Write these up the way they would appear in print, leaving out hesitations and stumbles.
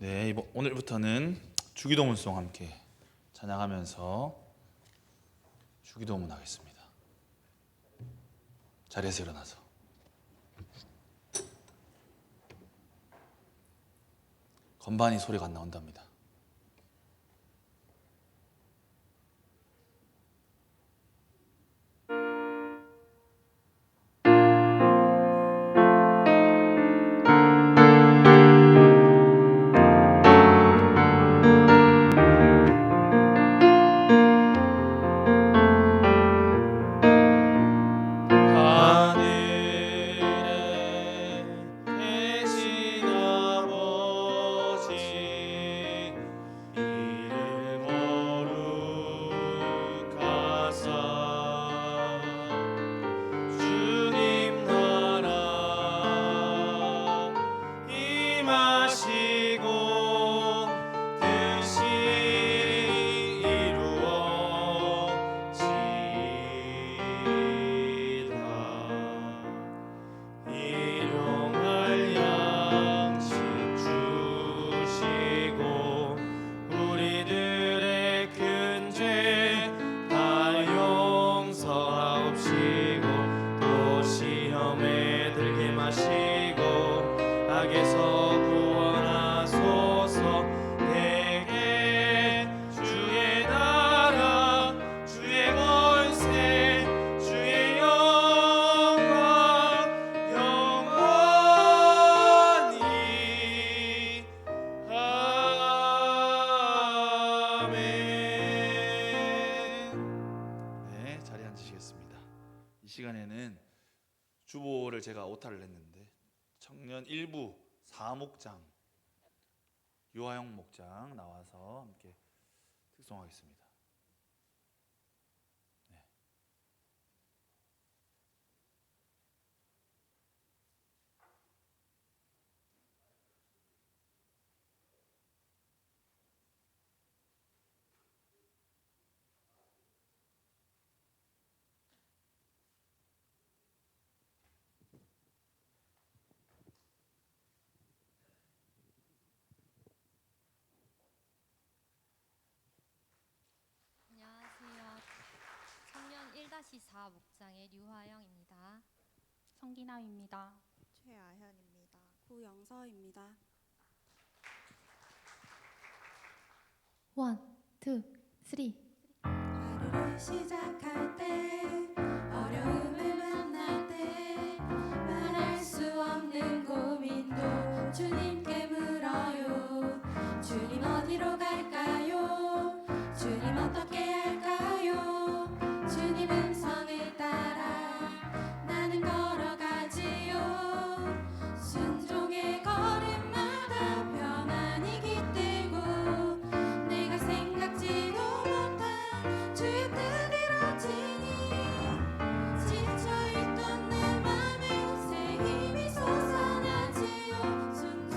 네, 오늘부터는 주기도문송 함께 찬양하면서 주기도문 하겠습니다. 자리에서 일어나서 건반이 소리가 안 나온답니다. 주보를 제가 오타를 냈는데 청년 1부 4목장 유하영 목장 나와서 함께 특송하겠습니다. 안녕하세요. 청년 1-4 목장의 류화영입니다. 성기남입니다. 최아현입니다. 구영서입니다. 1, 2, 3 하루를 시작할 때 어려움을 만날 때 말할 수 없는 고민도 주님께 물어요. 주님 어디로 갈까요? 주님 어떻게 할까요? 주님 음성을 따라 나는 걸어가지요. 순종의 걸음마다 평안이 깃들고 내가 생각지도 못한 주의 뜻 이루어지니 지쳐있던 내 맘에 새 힘이 솟아나지요. 순종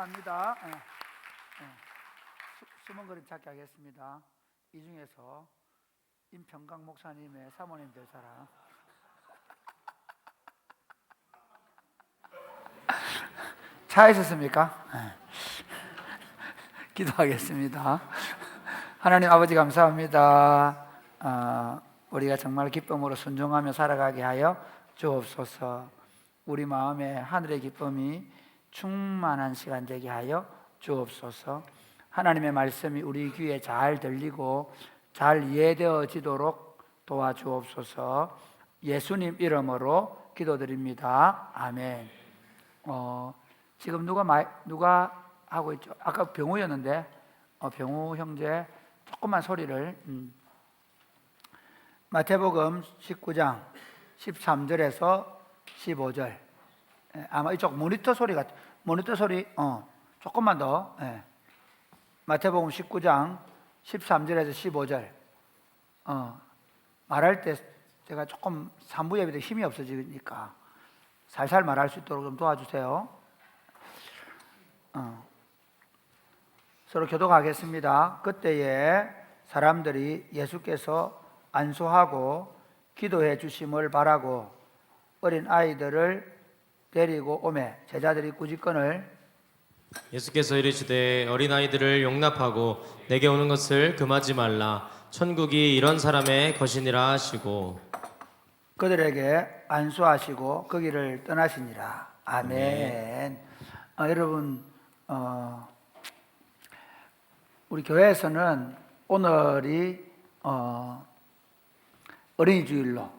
감사합니다. 숨은 그림 찾기 하겠습니다. 이 중에서 임평강 목사님의 사모님들 사랑. 찾으셨습니까? 기도하겠습니다. 하나님 아버지 감사합니다. 우리가 정말 기쁨으로 순종하며 살아가게 하여 주옵소서. 우리 마음에 하늘의 기쁨이 충만한 시간 되게 하여 주옵소서. 하나님의 말씀이 우리 귀에 잘 들리고 잘 이해되어지도록 도와주옵소서. 예수님 이름으로 기도드립니다. 아멘. 지금 누가 하고 있죠? 아까 병우였는데 병우 형제 조금만 소리를 마태복음 19장 13절에서 15절. 아마 이쪽 모니터 소리 같아. 모니터 소리 조금만 더. 마태복음 19장 13절에서 15절. 말할 때 제가 조금 산부 예배도 힘이 없어지니까 살살 말할 수 있도록 좀 도와주세요. 서로 교독하겠습니다. 그때에 사람들이 예수께서 안수하고 기도해 주심을 바라고 어린 아이들을 데리고 오매 제자들이 꾸짖거늘 예수께서 이르시되 어린아이들을 용납하고 내게 오는 것을 금하지 말라. 천국이 이런 사람의 것이니라 하시고 그들에게 안수하시고 그 길을 떠나시니라. 아멘. 여러분 우리 교회에서는 오늘이 어린이 주일로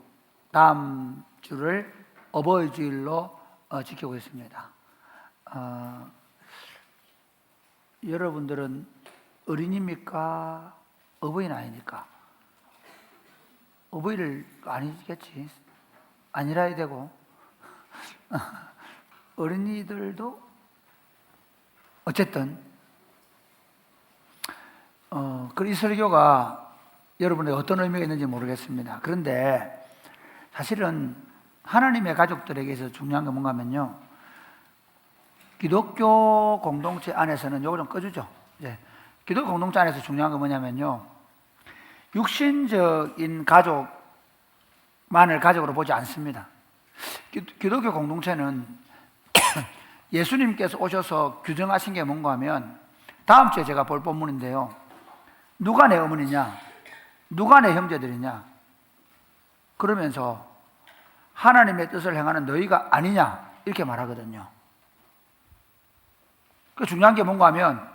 다음 주를 어버이 주일로 지키고 있습니다. 여러분들은 어린이입니까? 어버이는 아니니까. 어버이를 아니겠지. 아니라 해야 되고 어린이들도 어쨌든 이 설교가 여러분에게 어떤 의미가 있는지 모르겠습니다. 그런데 사실은 하나님의 가족들에게 있어서 중요한 게 뭔가 하면요, 기독교 공동체 안에서는 요거 좀 꺼주죠. 기독교 공동체 안에서 중요한 건 뭐냐면요, 육신적인 가족만을 가족으로 보지 않습니다. 기독교 공동체는 예수님께서 오셔서 규정하신 게 뭔가 하면, 다음 주에 제가 볼 본문인데요, 누가 내 어머니냐, 누가 내 형제들이냐, 그러면서 하나님의 뜻을 행하는 너희가 아니냐 이렇게 말하거든요. 그 중요한 게 뭔가 하면,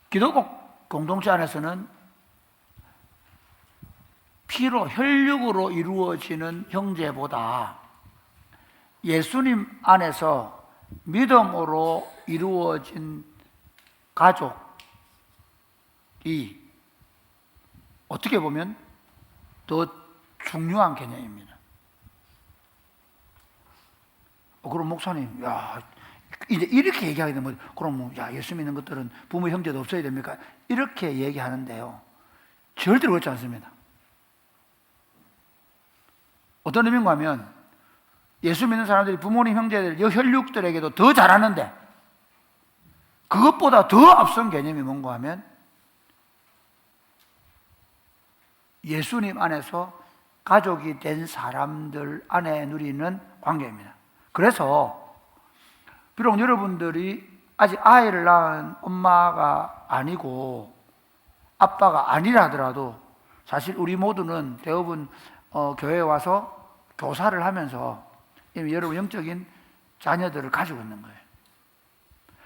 기독교 공동체 안에서는 피로 혈육으로 이루어지는 형제보다 예수님 안에서 믿음으로 이루어진 가족이 어떻게 보면 더 중요한 개념입니다. 그럼 목사님, 야, 이제 이렇게 얘기하게 되면, 그럼 야, 예수 믿는 것들은 부모 형제도 없어야 됩니까? 이렇게 얘기하는데요, 절대로 그렇지 않습니다. 어떤 의미인가 하면, 예수 믿는 사람들이 부모님 형제들, 혈육들에게도 더 잘하는데, 그것보다 더 앞선 개념이 뭔가 하면, 예수님 안에서 가족이 된 사람들 안에 누리는 관계입니다. 그래서 비록 여러분들이 아직 아이를 낳은 엄마가 아니고 아빠가 아니라 하더라도 사실 우리 모두는 대부분 교회에 와서 교사를 하면서 이미 여러분 영적인 자녀들을 가지고 있는 거예요.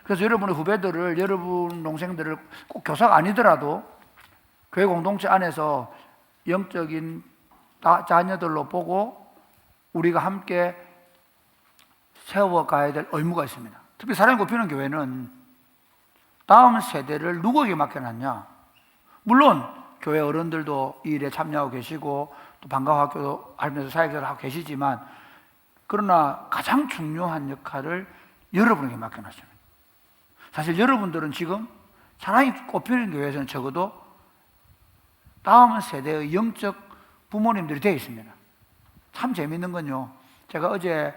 그래서 여러분의 후배들을, 여러분 동생들을 꼭 교사가 아니더라도 교회 공동체 안에서 영적인 자녀들로 보고 우리가 함께 세워가야 될 의무가 있습니다. 특히 사랑이 꼽히는 교회는 다음 세대를 누구에게 맡겨놨냐? 물론 교회 어른들도 이 일에 참여하고 계시고 또 방과학교도 하면서 사역을 하고 계시지만, 그러나 가장 중요한 역할을 여러분에게 맡겨놨습니다. 사실 여러분들은 지금 사랑이 꼽히는 교회에서는 적어도 다음 세대의 영적 부모님들이 되어 있습니다. 참 재밌는 건요, 제가 어제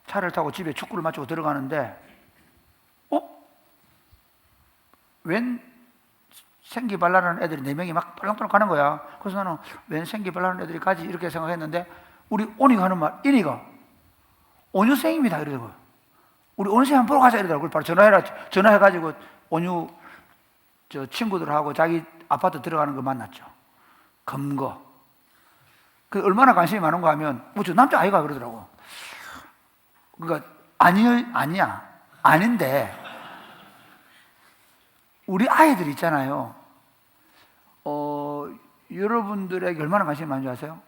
차를 타고 집에 축구를 마치고 들어가는데 웬 생기발랄하는 애들이 4명이 막 떨렁떨렁 가는 거야. 그래서 나는 웬 생기발랄한 애들이 가지 이렇게 생각했는데 우리 온이가 하는 말, 인이가 온유생입니다 이러더라고요. 우리 온유생 한번 보러 가자 이러더라고요. 바로 전화해가지고 온유 저 친구들하고 자기 아파트 들어가는 거 만났죠. 검거. 그 얼마나 관심이 많은가 하면 저 남자 아이가 그러더라고. 그러니까 아니야. 아닌데 우리 아이들 있잖아요. 여러분들에게 얼마나 관심이 많은지 아세요?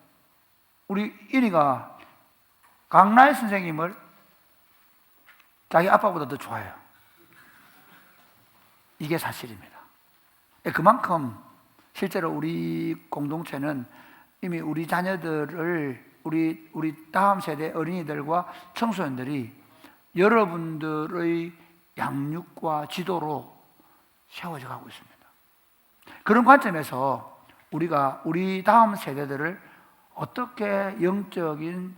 우리 인이가 강나혜 선생님을 자기 아빠보다 더 좋아해요. 이게 사실입니다. 그만큼 실제로 우리 공동체는 이미 우리 자녀들을 우리 다음 세대 어린이들과 청소년들이 여러분들의 양육과 지도로 세워져 가고 있습니다. 그런 관점에서 우리가 우리 다음 세대들을 어떻게 영적인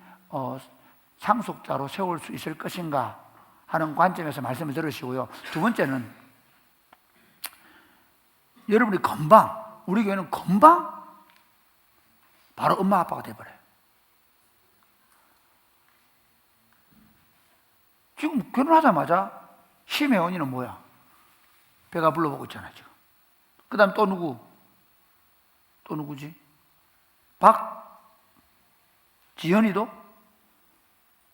상속자로 세울 수 있을 것인가 하는 관점에서 말씀을 들으시고요. 두 번째는 여러분이 금방, 우리 교회는 금방 바로 엄마 아빠가 돼버려요. 지금 결혼하자마자 심혜원이는 뭐야? 배가 불러보고 있잖아요 지금. 그 다음 또 누구지? 박지현이도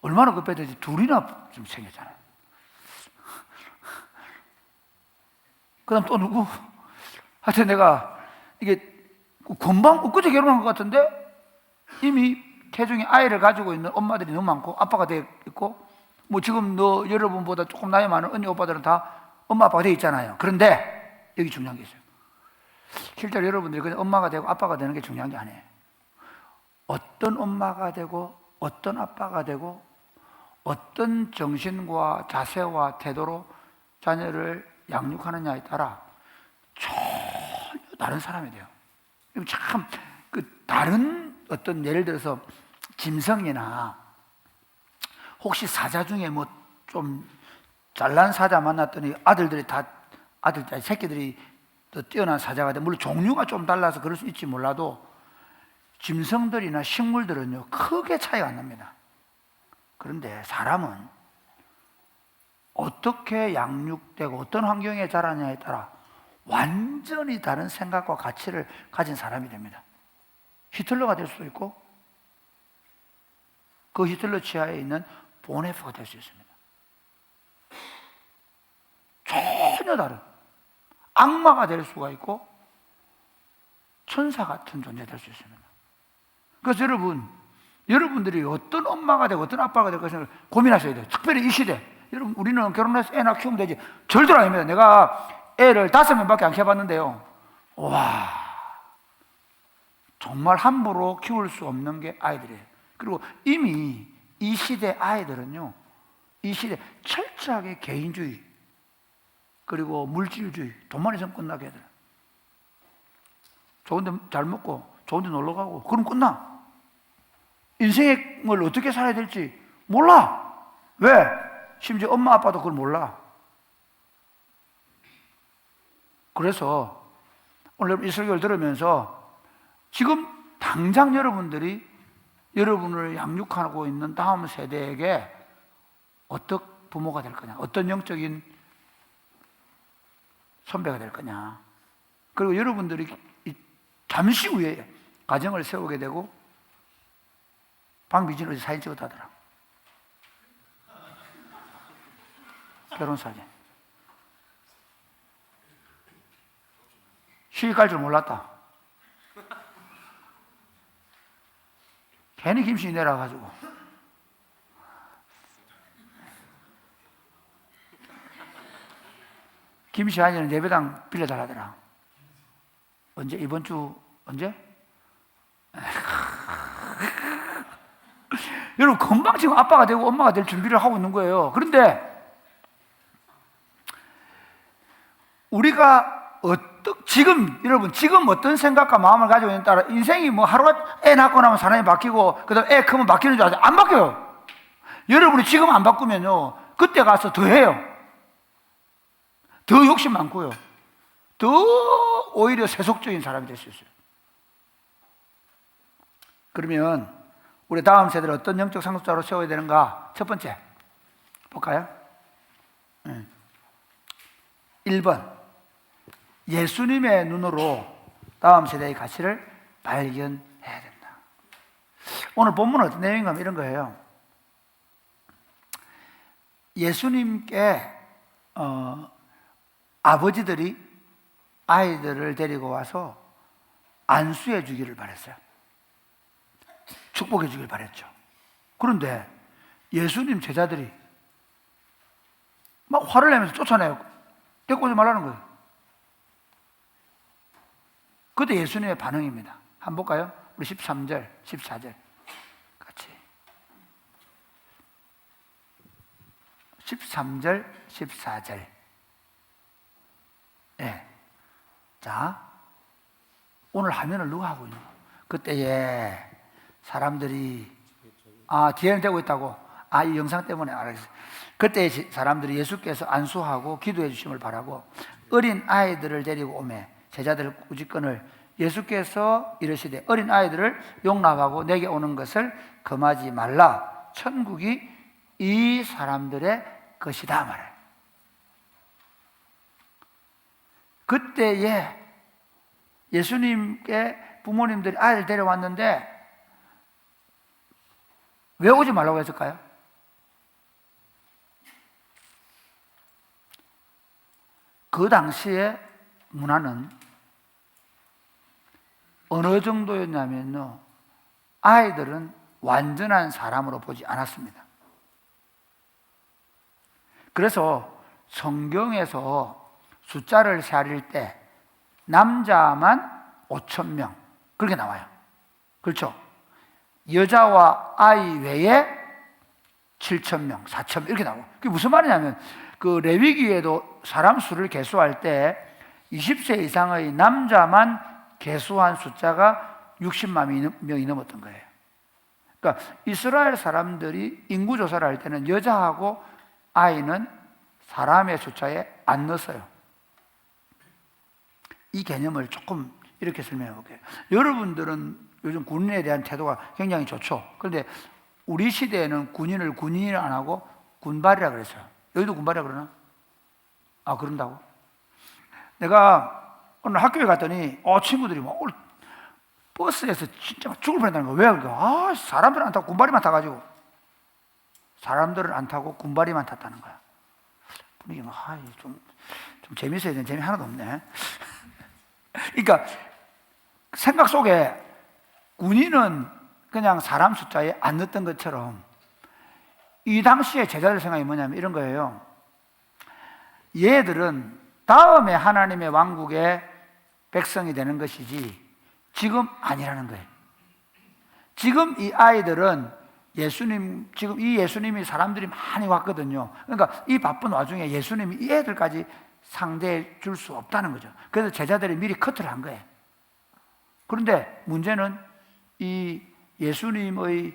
얼마나 급했는지 둘이나 좀 생겼잖아요. 그 다음 또 누구? 하여튼 내가 이게 금방 엊그제 결혼한 것 같은데 이미 태중에 아이를 가지고 있는 엄마들이 너무 많고 아빠가 되어 있고 뭐 지금 여러분보다 조금 나이 많은 언니 오빠들은 다 엄마 아빠가 되어 있잖아요. 그런데 여기 중요한 게 있어요. 실제로 여러분들이 그냥 엄마가 되고 아빠가 되는 게 중요한 게 아니에요. 어떤 엄마가 되고 어떤 아빠가 되고 어떤 정신과 자세와 태도로 자녀를 양육하느냐에 따라 전혀 다른 사람이 돼요. 참 다른 어떤 예를 들어서 짐승이나 혹시 사자 중에 뭐 좀 잘난 사자 만났더니 새끼들이 더 뛰어난 사자가 돼. 물론 종류가 좀 달라서 그럴 수 있지 몰라도 짐승들이나 식물들은요 크게 차이가 안 납니다. 그런데 사람은 어떻게 양육되고 어떤 환경에 자라냐에 따라 완전히 다른 생각과 가치를 가진 사람이 됩니다. 히틀러가 될 수도 있고 그 히틀러 치하에 있는 보네프가 될 수 있습니다. 전혀 다른 악마가 될 수가 있고 천사 같은 존재 될 수 있습니다. 그래서 여러분들이 어떤 엄마가 되고 어떤 아빠가 될 것을 고민하셔야 돼요. 특별히 이 시대. 여러분 우리는 결혼해서 애 낳고 키우면 되지. 절대로 아닙니다. 내가 애를 5명밖에 안 키워봤는데요. 와, 정말 함부로 키울 수 없는 게 아이들이에요. 그리고 이미 이 시대 아이들은요, 이 시대 철저하게 개인주의 그리고 물질주의, 돈만 있으면 끝나게 해야 좋은데 잘 먹고 좋은데 놀러 가고 그럼 끝나. 인생을 어떻게 살아야 될지 몰라. 왜? 심지어 엄마 아빠도 그걸 몰라. 그래서 오늘 이 설교를 들으면서 지금 당장 여러분들이 여러분을 양육하고 있는 다음 세대에게 어떤 부모가 될 거냐, 어떤 영적인 선배가 될 거냐. 그리고 여러분들이 잠시 후에 가정을 세우게 되고 방비진 어디 사진 찍었다더라. 결혼 사진. 시집 갈 줄 몰랐다. 괜히 김씨 내려가지고. 김씨 아니는 예배당 빌려달라더라. 언제? 이번 주 언제? 여러분 금방 지금 아빠가 되고 엄마가 될 준비를 하고 있는 거예요. 그런데 우리가 지금 여러분 지금 어떤 생각과 마음을 가지고 있는 따라 인생이 뭐 하루가 애 낳고 나면 사람이 바뀌고 그다음 애 크면 바뀌는 줄 아세요? 안 바뀌어요. 여러분이 지금 안 바꾸면요 그때 가서 더 해요. 더 욕심 많고요. 더 오히려 세속적인 사람이 될 수 있어요. 그러면 우리 다음 세대를 어떤 영적 상속자로 세워야 되는가? 첫 번째 볼까요? 1번 예수님의 눈으로 다음 세대의 가치를 발견해야 된다. 오늘 본문은 어떤 내용인가 하면 이런 거예요. 예수님께 아버지들이 아이들을 데리고 와서 안수해 주기를 바랬어요. 축복해 주기를 바랬죠. 그런데 예수님 제자들이 막 화를 내면서 쫓아내요. 데리고 오지 말라는 거예요. 그때 예수님의 반응입니다. 한번 볼까요? 우리 13절, 14절 같이 13절, 14절 네. 자, 오늘 화면을 누가 하고 있는 거예요? 그때에 사람들이 뒤에는 되고 있다고? 이 영상 때문에 알았어요. 그때 사람들이 예수께서 안수하고 기도해 주심을 바라고 어린 아이들을 데리고 오매 제자들 꾸짖건을 예수께서 이르시되 어린 아이들을 용납하고 내게 오는 것을 금하지 말라. 천국이 이 사람들의 것이다 말해요. 그때에 예수님께 부모님들이 아이를 데려왔는데 왜 오지 말라고 했을까요? 그 당시의 문화는 어느 정도였냐면요, 아이들은 완전한 사람으로 보지 않았습니다. 그래서 성경에서 숫자를 세릴 때 남자만 5,000명 그렇게 나와요. 그렇죠? 여자와 아이 외에 7,000명, 4,000명 이렇게 나와요. 그게 무슨 말이냐면 그 레위기에도 사람 수를 계수할 때 20세 이상의 남자만 계수한 숫자가 60만 명이 넘었던 거예요. 그러니까 이스라엘 사람들이 인구 조사를 할 때는 여자하고 아이는 사람의 숫자에 안 넣었어요. 이 개념을 조금 이렇게 설명해 볼게요. 여러분들은 요즘 군인에 대한 태도가 굉장히 좋죠. 그런데 우리 시대에는 군인을 군인이 안 하고 군발이라 그랬어요. 여기도 군발이라 그러나? 그런다고? 내가 오늘 학교에 갔더니 친구들이 막 버스에서 진짜 막 죽을 뻔했다는 거야. 왜? 그러니까 사람들은 안 타고 군발이만 타가지고 사람들은 안 타고 군발이만 탔다는 거야. 분위기가 좀 재밌어야 되는 재미 하나도 없네. 그러니까 생각 속에 군인은 그냥 사람 숫자에 안 넣었던 것처럼 이 당시에 제자들 생각이 뭐냐면 이런 거예요. 얘들은 다음에 하나님의 왕국의 백성이 되는 것이지 지금 아니라는 거예요. 지금 이 아이들은 지금 이 예수님이 사람들이 많이 왔거든요. 그러니까 이 바쁜 와중에 예수님이 이 애들까지 상대해 줄 수 없다는 거죠. 그래서 제자들이 미리 커트를 한 거예요. 그런데 문제는 이 예수님의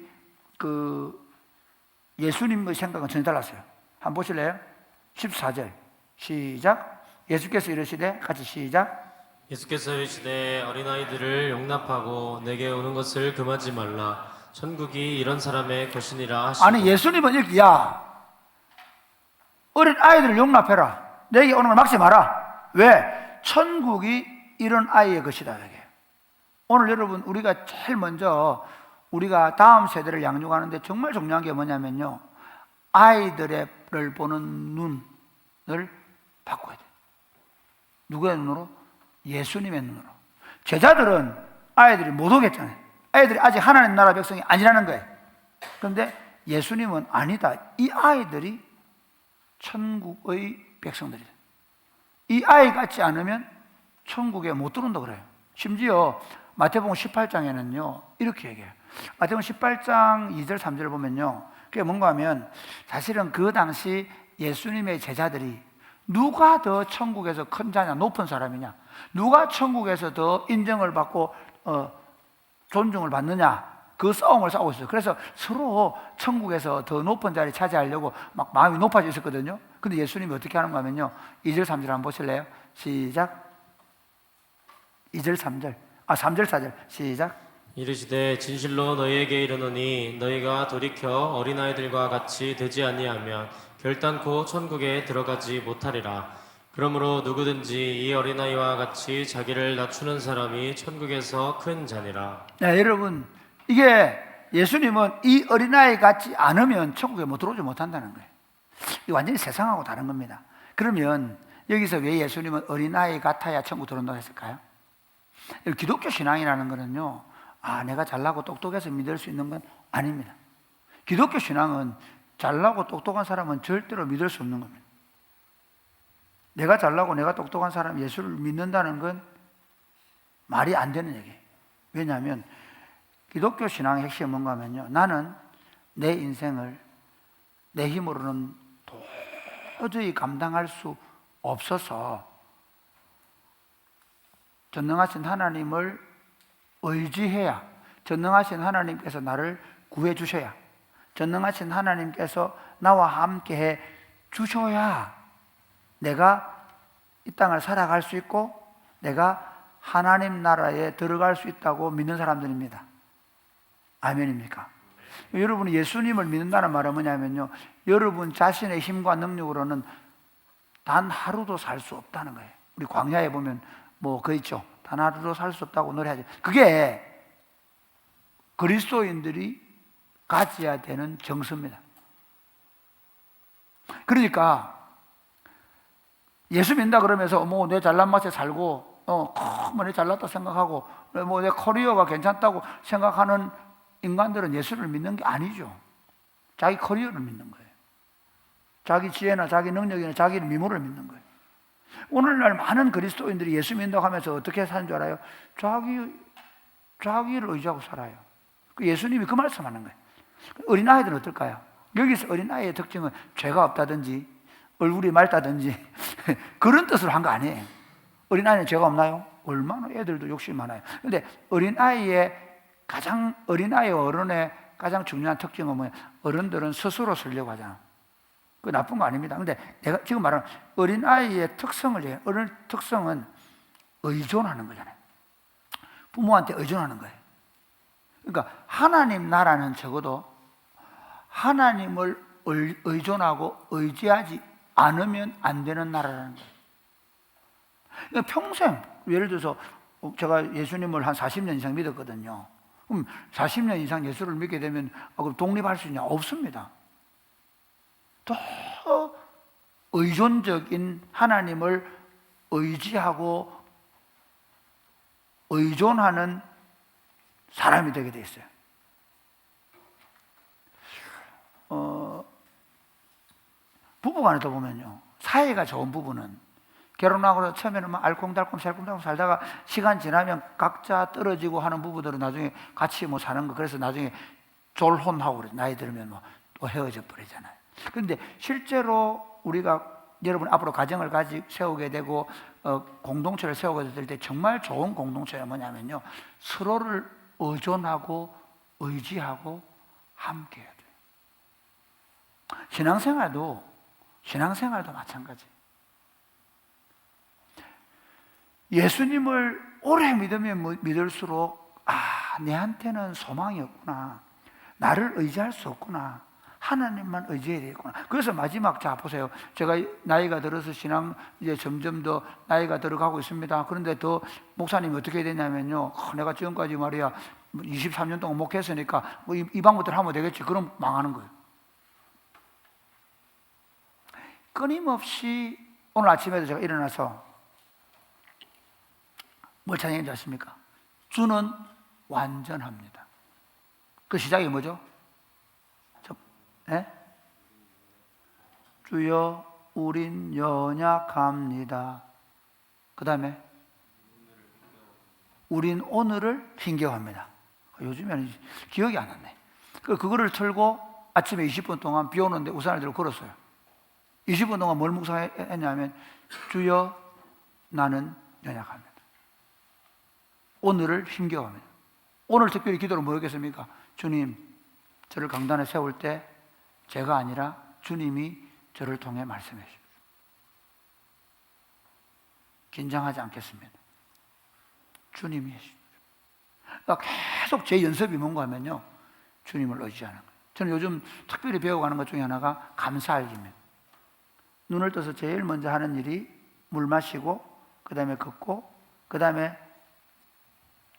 생각은 전혀 달랐어요. 한번 보실래요? 14절 시작. 예수께서 이르시되 같이 시작. 예수께서 이르시되 어린아이들을 용납하고 내게 오는 것을 금하지 말라. 천국이 이런 사람의 것이니라 하시고. 아니 예수님은 이렇게 어린 아이들을 용납해라. 내게 오는 걸 막지 마라. 왜? 천국이 이런 아이의 것이다. 이게. 오늘 여러분 우리가 제일 먼저 우리가 다음 세대를 양육하는데 정말 중요한 게 뭐냐면요, 아이들을 보는 눈을 바꿔야 돼. 누구의 눈으로? 예수님의 눈으로. 제자들은 아이들이 못 오겠잖아요. 아이들이 아직 하나님 나라 백성이 아니라는 거예요. 그런데 예수님은 아니다. 이 아이들이 천국의 백성들이다. 이 아이 같지 않으면 천국에 못 들어온다 그래요. 심지어 마태복음 18장에는요 이렇게 얘기해요. 마태복음 18장 2절 3절을 보면요, 그게 뭔가 하면 사실은 그 당시 예수님의 제자들이 누가 더 천국에서 큰 자냐, 높은 사람이냐, 누가 천국에서 더 인정을 받고 존중을 받느냐, 그 싸움을 싸우고 있어요. 그래서 서로 천국에서 더 높은 자리 차지하려고 막 마음이 높아져 있었거든요. 근데 예수님이 어떻게 하는가 하면요, 2절 3절 한번 보실래요? 시작. 2절 3절 3절 4절 시작. 이르시되 진실로 너희에게 이르노니 너희가 돌이켜 어린아이들과 같이 되지 아니하면 결단코 천국에 들어가지 못하리라. 그러므로 누구든지 이 어린아이와 같이 자기를 낮추는 사람이 천국에서 큰 자니라. 네, 여러분, 이게 예수님은 이 어린아이 같지 않으면 천국에 못 들어오지 못한다는 거예요. 이 완전히 세상하고 다른 겁니다. 그러면 여기서 왜 예수님은 어린아이 같아야 천국 들어온다고 했을까요? 기독교 신앙이라는 거는요, 내가 잘나고 똑똑해서 믿을 수 있는 건 아닙니다. 기독교 신앙은 잘나고 똑똑한 사람은 절대로 믿을 수 없는 겁니다. 내가 잘나고 내가 똑똑한 사람 예수를 믿는다는 건 말이 안 되는 얘기예요. 왜냐하면 기독교 신앙의 핵심은 뭔가 하면요, 나는 내 인생을 내 힘으로는 도저히 감당할 수 없어서 전능하신 하나님을 의지해야, 전능하신 하나님께서 나를 구해 주셔야, 전능하신 하나님께서 나와 함께 해 주셔야 내가 이 땅을 살아갈 수 있고 내가 하나님 나라에 들어갈 수 있다고 믿는 사람들입니다. 아멘입니까? 여러분이 예수님을 믿는다는 말은 뭐냐면요, 여러분 자신의 힘과 능력으로는 단 하루도 살 수 없다는 거예요. 우리 광야에 보면 그 있죠. 단 하루도 살 수 없다고 노래하죠. 그게 그리스도인들이 가져야 되는 정서입니다. 그러니까 예수 믿는다 그러면서 내 잘난 맛에 살고 내 잘났다 생각하고 내 커리어가 괜찮다고 생각하는 인간들은 예수를 믿는 게 아니죠. 자기 커리어를 믿는 거예요. 자기 지혜나 자기 능력이나 자기 미모를 믿는 거예요. 오늘날 많은 그리스도인들이 예수 믿는다고 하면서 어떻게 사는 줄 알아요? 자기를 의지하고 살아요. 예수님이 그 말씀하는 거예요. 어린아이들은 어떨까요? 여기서 어린아이의 특징은 죄가 없다든지 얼굴이 맑다든지 그런 뜻으로 한 거 아니에요. 어린아이는 죄가 없나요? 얼마나 애들도 욕심이 많아요. 그런데 어린아이와 어른의 가장 중요한 특징은 뭐예요? 어른들은 스스로 쓰려고 하잖아. 그 나쁜 거 아닙니다. 근데 내가 지금 말하는 어린아이의 특성을 얘기해요. 어른 특성은 의존하는 거잖아요. 부모한테 의존하는 거예요. 그러니까 하나님 나라는 적어도 하나님을 의존하고 의지하지 않으면 안 되는 나라라는 거예요. 그러니까 평생, 예를 들어서 제가 예수님을 한 40년 이상 믿었거든요. 그럼 40년 이상 예수를 믿게 되면 그럼 독립할 수 있냐? 없습니다. 더 의존적인 하나님을 의지하고 의존하는 사람이 되게 돼 있어요. 부부간에도 보면요, 사이가 좋은 부부는 결혼하고 처음에는 막 알콩달콩 살콩달콩 살다가 시간 지나면 각자 떨어지고 하는 부부들은 나중에 같이 사는 거, 그래서 나중에 졸혼하고 그래. 나이 들면 또 헤어져 버리잖아요. 그런데 실제로 우리가 여러분 앞으로 가정을 세우게 되고 공동체를 세우게 될 때 정말 좋은 공동체가 뭐냐면요, 서로를 의존하고 의지하고 함께 해야 돼요. 신앙생활도 마찬가지. 예수님을 오래 믿으면 믿을수록 내한테는 소망이 없구나, 나를 의지할 수 없구나, 하나님만 의지해야 되겠구나. 그래서 마지막, 자 보세요, 제가 나이가 들어서 신앙 이제 점점 더 나이가 들어가고 있습니다. 그런데 더 목사님이 어떻게 되냐면요, 내가 지금까지 말이야 23년 동안 목회했으니까 이 방법대로 하면 되겠지. 그럼 망하는 거예요. 끊임없이 오늘 아침에도 제가 일어나서 뭘 찬양인지 아십니까? 주는 완전합니다. 그 시작이 뭐죠? 주여 우린 연약합니다. 그 다음에 우린 오늘을 힘겨워합니다. 요즘에는 기억이 안 나네. 그거를 틀고 아침에 20분 동안 비 오는데 우산을 들고 걸었어요. 20분 동안 뭘 묵상했냐면 주여 나는 연약합니다. 오늘을 힘겨워합니다. 오늘 특별히 기도를 뭐겠습니까? 주님, 저를 강단에 세울 때 제가 아니라 주님이 저를 통해 말씀해 주십시오. 긴장하지 않겠습니다. 주님이 해주십시오. 그러니까 계속 제 연습이 뭔가 하면요, 주님을 의지하는 거예요. 저는 요즘 특별히 배워가는 것 중에 하나가 감사알기입니다. 눈을 떠서 제일 먼저 하는 일이 물 마시고, 그 다음에 걷고, 그 다음에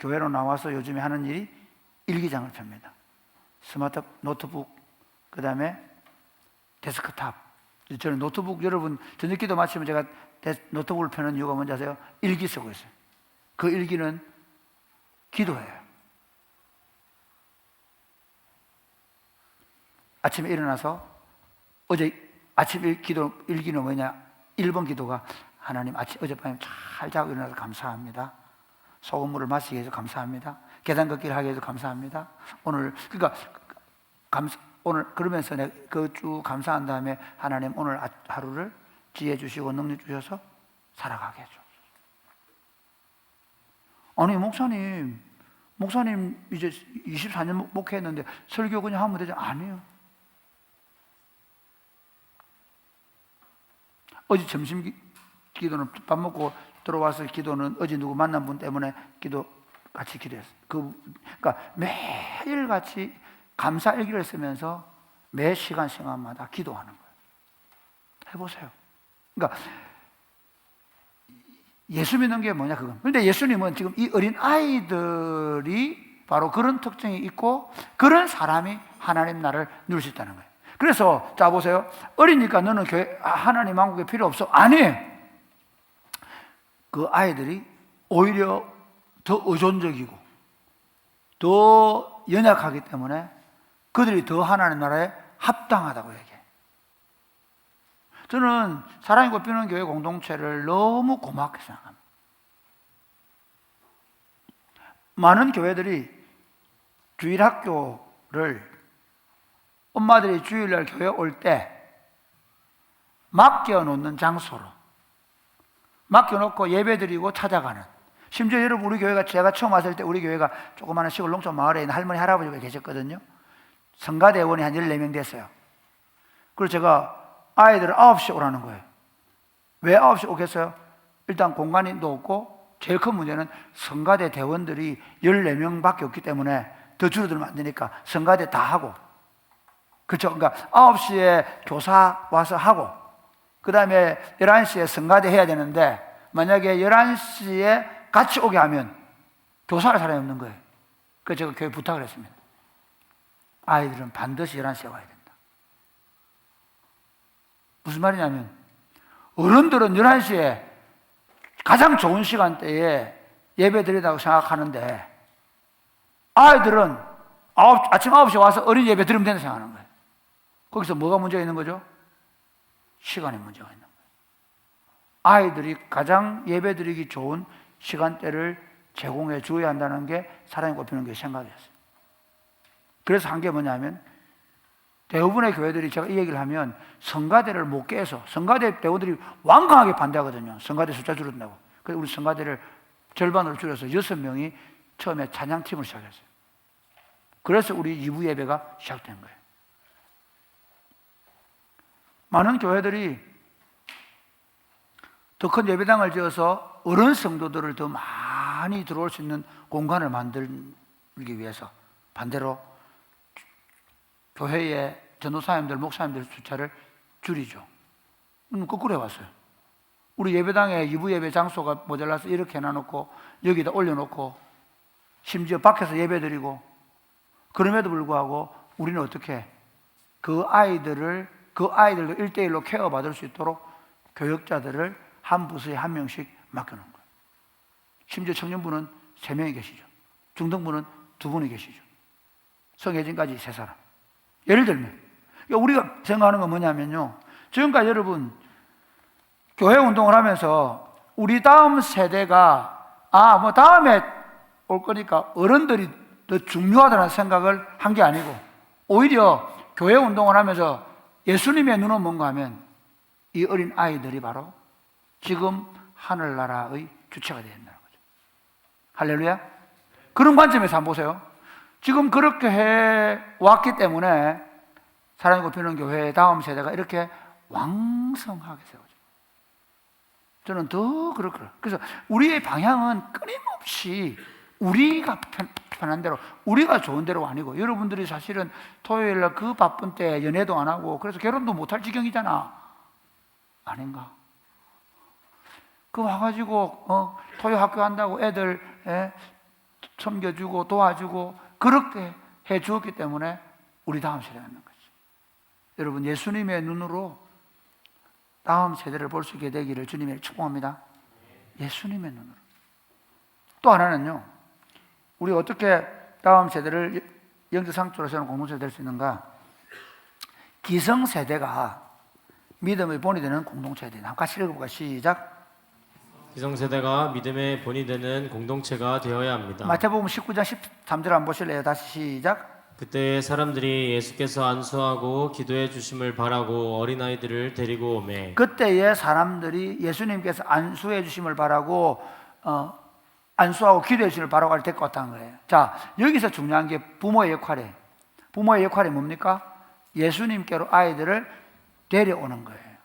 교회로 나와서 요즘에 하는 일이 일기장을 펴니다. 스마트 노트북, 그 다음에 데스크탑. 저는 노트북, 여러분 저녁 기도 마치면 제가 노트북을 펴는 이유가 뭔지 아세요? 일기 쓰고 있어요. 그 일기는 기도예요. 아침에 일어나서 어제 아침 일기는 뭐냐? 1번 기도가 하나님 어젯밤에 잘 자고 일어나서 감사합니다. 소금물을 마시게 해서 감사합니다. 계단 걷기를 하게 해서 감사합니다. 오늘 오늘 그러면서 내가 그 쭉 감사한 다음에 하나님 오늘 하루를 지혜 주시고 능력 주셔서 살아가게 해줘. 아니 목사님 이제 24년 목회했는데 설교 그냥 하면 되죠? 아니에요. 어제 점심 기도는 밥 먹고 들어와서 기도는 어제 누구 만난 분 때문에 같이 기도했어요. 그러니까 매일 같이 감사 일기를 쓰면서 매 시간마다 기도하는 거예요. 해보세요. 그러니까 예수 믿는 게 뭐냐 그건. 그런데 예수님은 지금 이 어린 아이들이 바로 그런 특징이 있고 그런 사람이 하나님 나라를 누릴 수 있다는 거예요. 그래서 자 보세요. 어리니까 너는 하나님 왕국에 필요 없어. 아니, 그 아이들이 오히려 더 의존적이고 더 연약하기 때문에 그들이 더 하나님 나라에 합당하다고 얘기해요. 저는 사랑이 꽃피는 교회 공동체를 너무 고맙게 생각합니다. 많은 교회들이 주일학교를 엄마들이 주일날 교회 올 때 맡겨놓는 장소로 맡겨놓고 예배드리고 찾아가는, 심지어 여러분 우리 교회가 제가 처음 왔을 때 우리 교회가 조그마한 시골 농촌 마을에 있는 할머니 할아버지가 계셨거든요. 성가대원이 한 14명 됐어요. 그래서 제가 아이들을 9시에 오라는 거예요. 왜 9시에 오겠어요? 일단 공간이 없고 제일 큰 문제는 성가대 대원들이 14명밖에 없기 때문에 더 줄어들면 안 되니까 성가대 다 하고, 그렇죠? 그러니까 9시에 교사 와서 하고 그 다음에 11시에 성가대 해야 되는데 만약에 11시에 같이 오게 하면 교사할 사람이 없는 거예요. 그래서 제가 교회 부탁을 했습니다. 아이들은 반드시 11시에 와야 된다. 무슨 말이냐면 어른들은 11시에 가장 좋은 시간대에 예배 드리다고 생각하는데 아이들은 아침 9시에 와서 어린 예배 드리면 된다고 생각하는 거예요. 거기서 뭐가 문제가 있는 거죠? 시간에 문제가 있는 거예요. 아이들이 가장 예배 드리기 좋은 시간대를 제공해 주어야 한다는 게 사랑이 꽃피는 교회 생각이었어요. 그래서 한 게 뭐냐면 대부분의 교회들이 제가 이 얘기를 하면 성가대를 못 깨서, 성가대 대우들이 완강하게 반대하거든요. 성가대 숫자 줄인다고. 그래서 우리 성가대를 절반으로 줄여서 6명이 처음에 찬양팀을 시작했어요. 그래서 우리 2부 예배가 시작된 거예요. 많은 교회들이 더 큰 예배당을 지어서 어른 성도들을 더 많이 들어올 수 있는 공간을 만들기 위해서 반대로 교회의 전도사님들, 목사님들 숫자를 줄이죠. 거꾸로 해봤어요. 우리 예배당에 2부 예배 장소가 모자라서 이렇게 해놔놓고 여기다 올려놓고 심지어 밖에서 예배드리고, 그럼에도 불구하고 우리는 어떻게 그 아이들도 1대1로 케어받을 수 있도록 교역자들을 한 부서에 한 명씩 맡겨놓은 거예요. 심지어 청년부는 3명이 계시죠. 중등부는 2분이 계시죠. 성혜진까지 3사람. 예를 들면 우리가 생각하는 건 뭐냐면요, 지금까지 여러분 교회 운동을 하면서 우리 다음 세대가 뭐 다음에 올 거니까 어른들이 더 중요하다는 생각을 한 게 아니고 오히려 교회 운동을 하면서 예수님의 눈은 뭔가 하면 이 어린 아이들이 바로 지금 하늘나라의 주체가 되어 있다는 거죠. 할렐루야. 그런 관점에서 한번 보세요. 지금 그렇게 해왔기 때문에 사랑의 꽃피우는 교회의 다음 세대가 이렇게 왕성하게 세워져요. 저는 더 그렇거든요. 그래서 우리의 방향은 끊임없이 우리가 편한 대로, 우리가 좋은 대로가 아니고, 여러분들이 사실은 토요일날 그 바쁜 때 연애도 안 하고 그래서 결혼도 못할 지경이잖아. 아닌가? 그 와가지고 토요 학교 한다고 애들 섬겨주고 도와주고 그렇게 해 주었기 때문에 우리 다음 세대가 있는 거죠. 여러분, 예수님의 눈으로 다음 세대를 볼 수 있게 되기를 주님이 축복합니다. 예수님의 눈으로. 또 하나는요, 우리 어떻게 다음 세대를 영적 상처로 세우는 공동체가 될 수 있는가? 기성세대가 믿음의 본이 되는 공동체가 되는. 같이 읽어볼까? 시작. 기성세대가 믿음의 본이 되는 공동체가 되어야 합니다. 마태복음 19장 13절 한번 보실래요? 다시 시작. 그때 사람들이 예수께서 안수하고 기도해 주심을 바라고 어린아이들을 데리고 오매. 그때의 사람들이 예수님께서 안수해 주심을 바라고 안수하고 기도해 주심을 바라고 할 데리고 왔다는 거예요. 자, 여기서 중요한 게 부모의 역할이에요. 부모의 역할이 뭡니까? 예수님께로 아이들을 데려오는 거예요.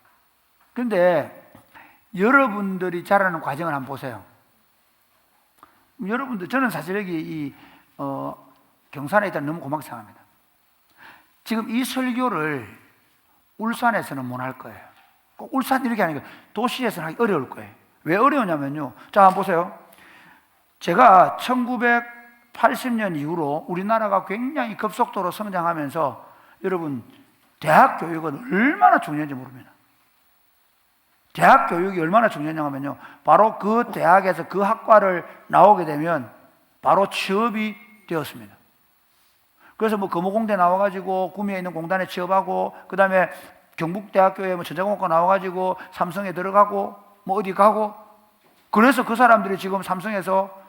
그런데 여러분들이 자라는 과정을 한번 보세요. 여러분들, 저는 사실 여기 경산에 있다 너무 고맙게 생각합니다. 지금 이 설교를 울산에서는 못 할 거예요. 꼭 울산 이렇게 하니까 도시에서는 하기 어려울 거예요. 왜 어려우냐면요. 자, 한번 보세요. 제가 1980년 이후로 우리나라가 굉장히 급속도로 성장하면서 여러분, 대학 교육은 얼마나 중요한지 모릅니다. 대학 교육이 얼마나 중요하냐면요, 바로 그 대학에서 그 학과를 나오게 되면 바로 취업이 되었습니다. 그래서 뭐 금호공대 나와가지고 구미에 있는 공단에 취업하고, 그 다음에 경북대학교에 뭐 전자공학과 나와가지고 삼성에 들어가고 뭐 어디 가고, 그래서 그 사람들이 지금 삼성에서,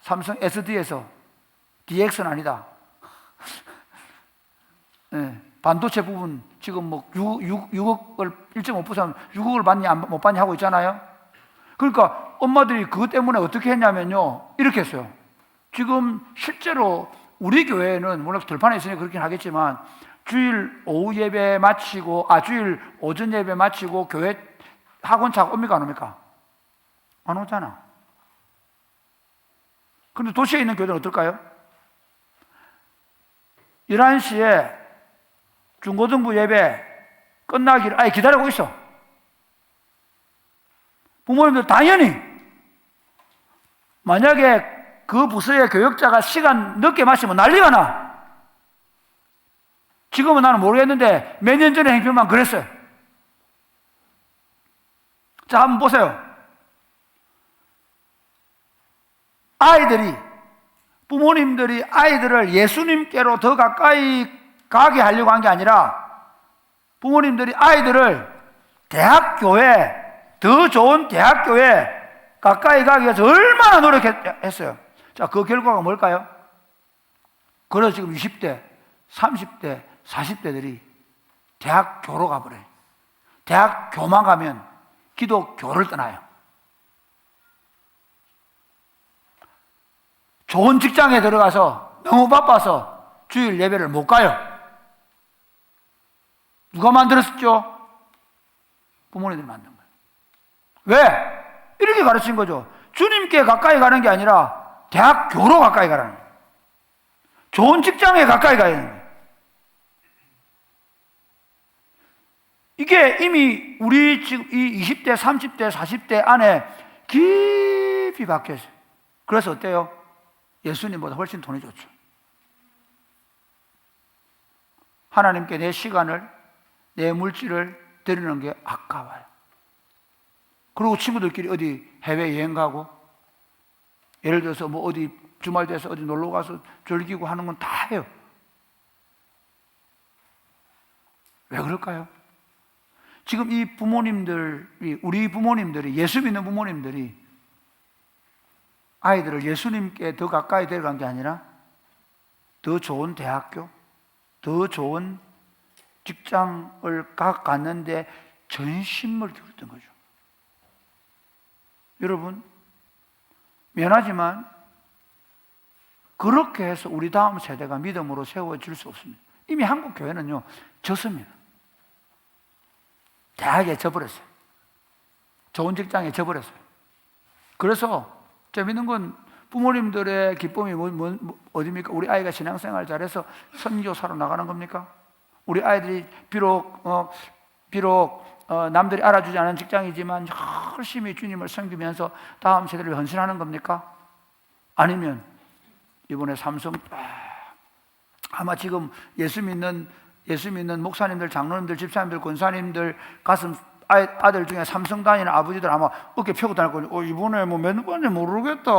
삼성 SD에서, DX는 아니다. 네, 반도체 부분 지금 뭐 6억을 1.5% 6억을 받냐 못 받냐 하고 있잖아요. 그러니까 엄마들이 그것 때문에 어떻게 했냐면요, 이렇게 했어요. 지금 실제로 우리 교회는 물론 들판에 있으니까 그렇긴 하겠지만 주일 오후 예배 마치고 주일 오전 예배 마치고 교회 학원 차가 옵니까 안 옵니까? 안 오잖아. 그런데 도시에 있는 교회는 어떨까요? 11시에 중고등부 예배 끝나기를 기다리고 있어. 부모님들 당연히 만약에 그 부서의 교역자가 시간 늦게 마치면 난리가 나. 지금은 나는 모르겠는데 몇 년 전에 행편만 그랬어요. 자, 한번 보세요. 부모님들이 아이들을 예수님께로 더 가까이 가게 하려고 한 게 아니라 부모님들이 아이들을 대학교에, 더 좋은 대학교에 가까이 가기 위해서 얼마나 노력했어요. 자, 그 결과가 뭘까요? 그래서 지금 20대, 30대, 40대들이 대학교로 가버려요. 대학교만 가면 기독교를 떠나요. 좋은 직장에 들어가서 너무 바빠서 주일 예배를 못 가요. 누가 만들었었죠? 부모님들이 만든 거예요. 왜? 이렇게 가르친 거죠. 주님께 가까이 가는 게 아니라 대학교로 가까이 가라는 거예요. 좋은 직장에 가까이 가야 되는 거예요. 이게 이미 우리 지금 이 20대, 30대, 40대 안에 깊이 박혀 있어요. 그래서 어때요? 예수님보다 훨씬 돈이 좋죠. 하나님께 내 시간을, 내 물질을 드리는 게 아까워요. 그리고 친구들끼리 어디 해외여행 가고, 예를 들어서 뭐 어디 주말 돼서 어디 놀러 가서 즐기고 하는 건 다 해요. 왜 그럴까요? 지금 이 부모님들이, 우리 부모님들이, 예수 믿는 부모님들이 아이들을 예수님께 더 가까이 데려간 게 아니라 더 좋은 대학교, 더 좋은 직장을 갔는데 전심을 기울였던 거죠. 여러분, 미안하지만 그렇게 해서 우리 다음 세대가 믿음으로 세워질 수 없습니다. 이미 한국 교회는요, 졌습니다. 대학에 져버렸어요. 좋은 직장에 져버렸어요. 그래서 재밌는 건 부모님들의 기쁨이 어디입니까? 우리 아이가 신앙생활 잘해서 선교사로 나가는 겁니까? 우리 아이들이 비록 남들이 알아주지 않은 직장이지만 열심히 주님을 섬기면서 다음 세대를 헌신하는 겁니까? 아니면 이번에 삼성 아마 지금 예수 믿는 목사님들, 장로님들, 집사님들, 권사님들 가슴 아들 중에 삼성 다니는 아버지들 아마 어깨 펴고 다닐 거예요. 이번에 뭐 몇 번인지 모르겠다.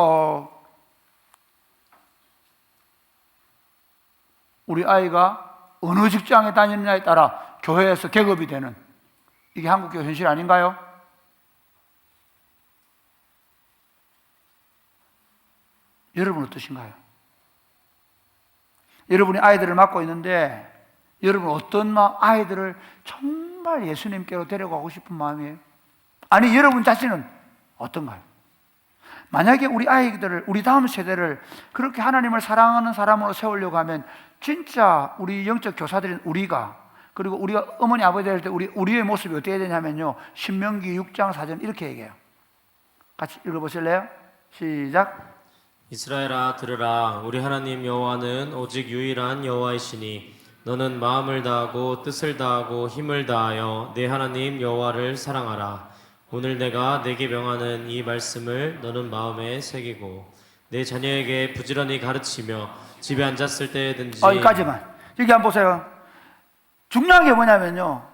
우리 아이가 어느 직장에 다니느냐에 따라 교회에서 계급이 되는, 이게 한국교회 현실 아닌가요? 여러분 어떠신가요? 여러분이 아이들을 맡고 있는데 여러분 어떤 아이들을 정말 예수님께로 데려가고 싶은 마음이에요? 아니, 여러분 자신은 어떤가요? 만약에 우리 아이들을, 우리 다음 세대를 그렇게 하나님을 사랑하는 사람으로 세우려고 하면 진짜 우리 영적 교사들인 우리가, 그리고 우리가 어머니 아버지 될 때 우리의 모습이 어떻게 되냐면요, 신명기 6장 4절 이렇게 얘기해요. 같이 읽어보실래요? 시작. 이스라엘아 들으라. 우리 하나님 여호와는 오직 유일한 여호와이시니 너는 마음을 다하고 뜻을 다하고 힘을 다하여 내 하나님 여호와를 사랑하라. 오늘 내가 내게 명하는 이 말씀을 너는 마음에 새기고 내 자녀에게 부지런히 가르치며 집에 앉았을 때든지. 여기까지만. 여기 한번 보세요. 중요한 게 뭐냐면요,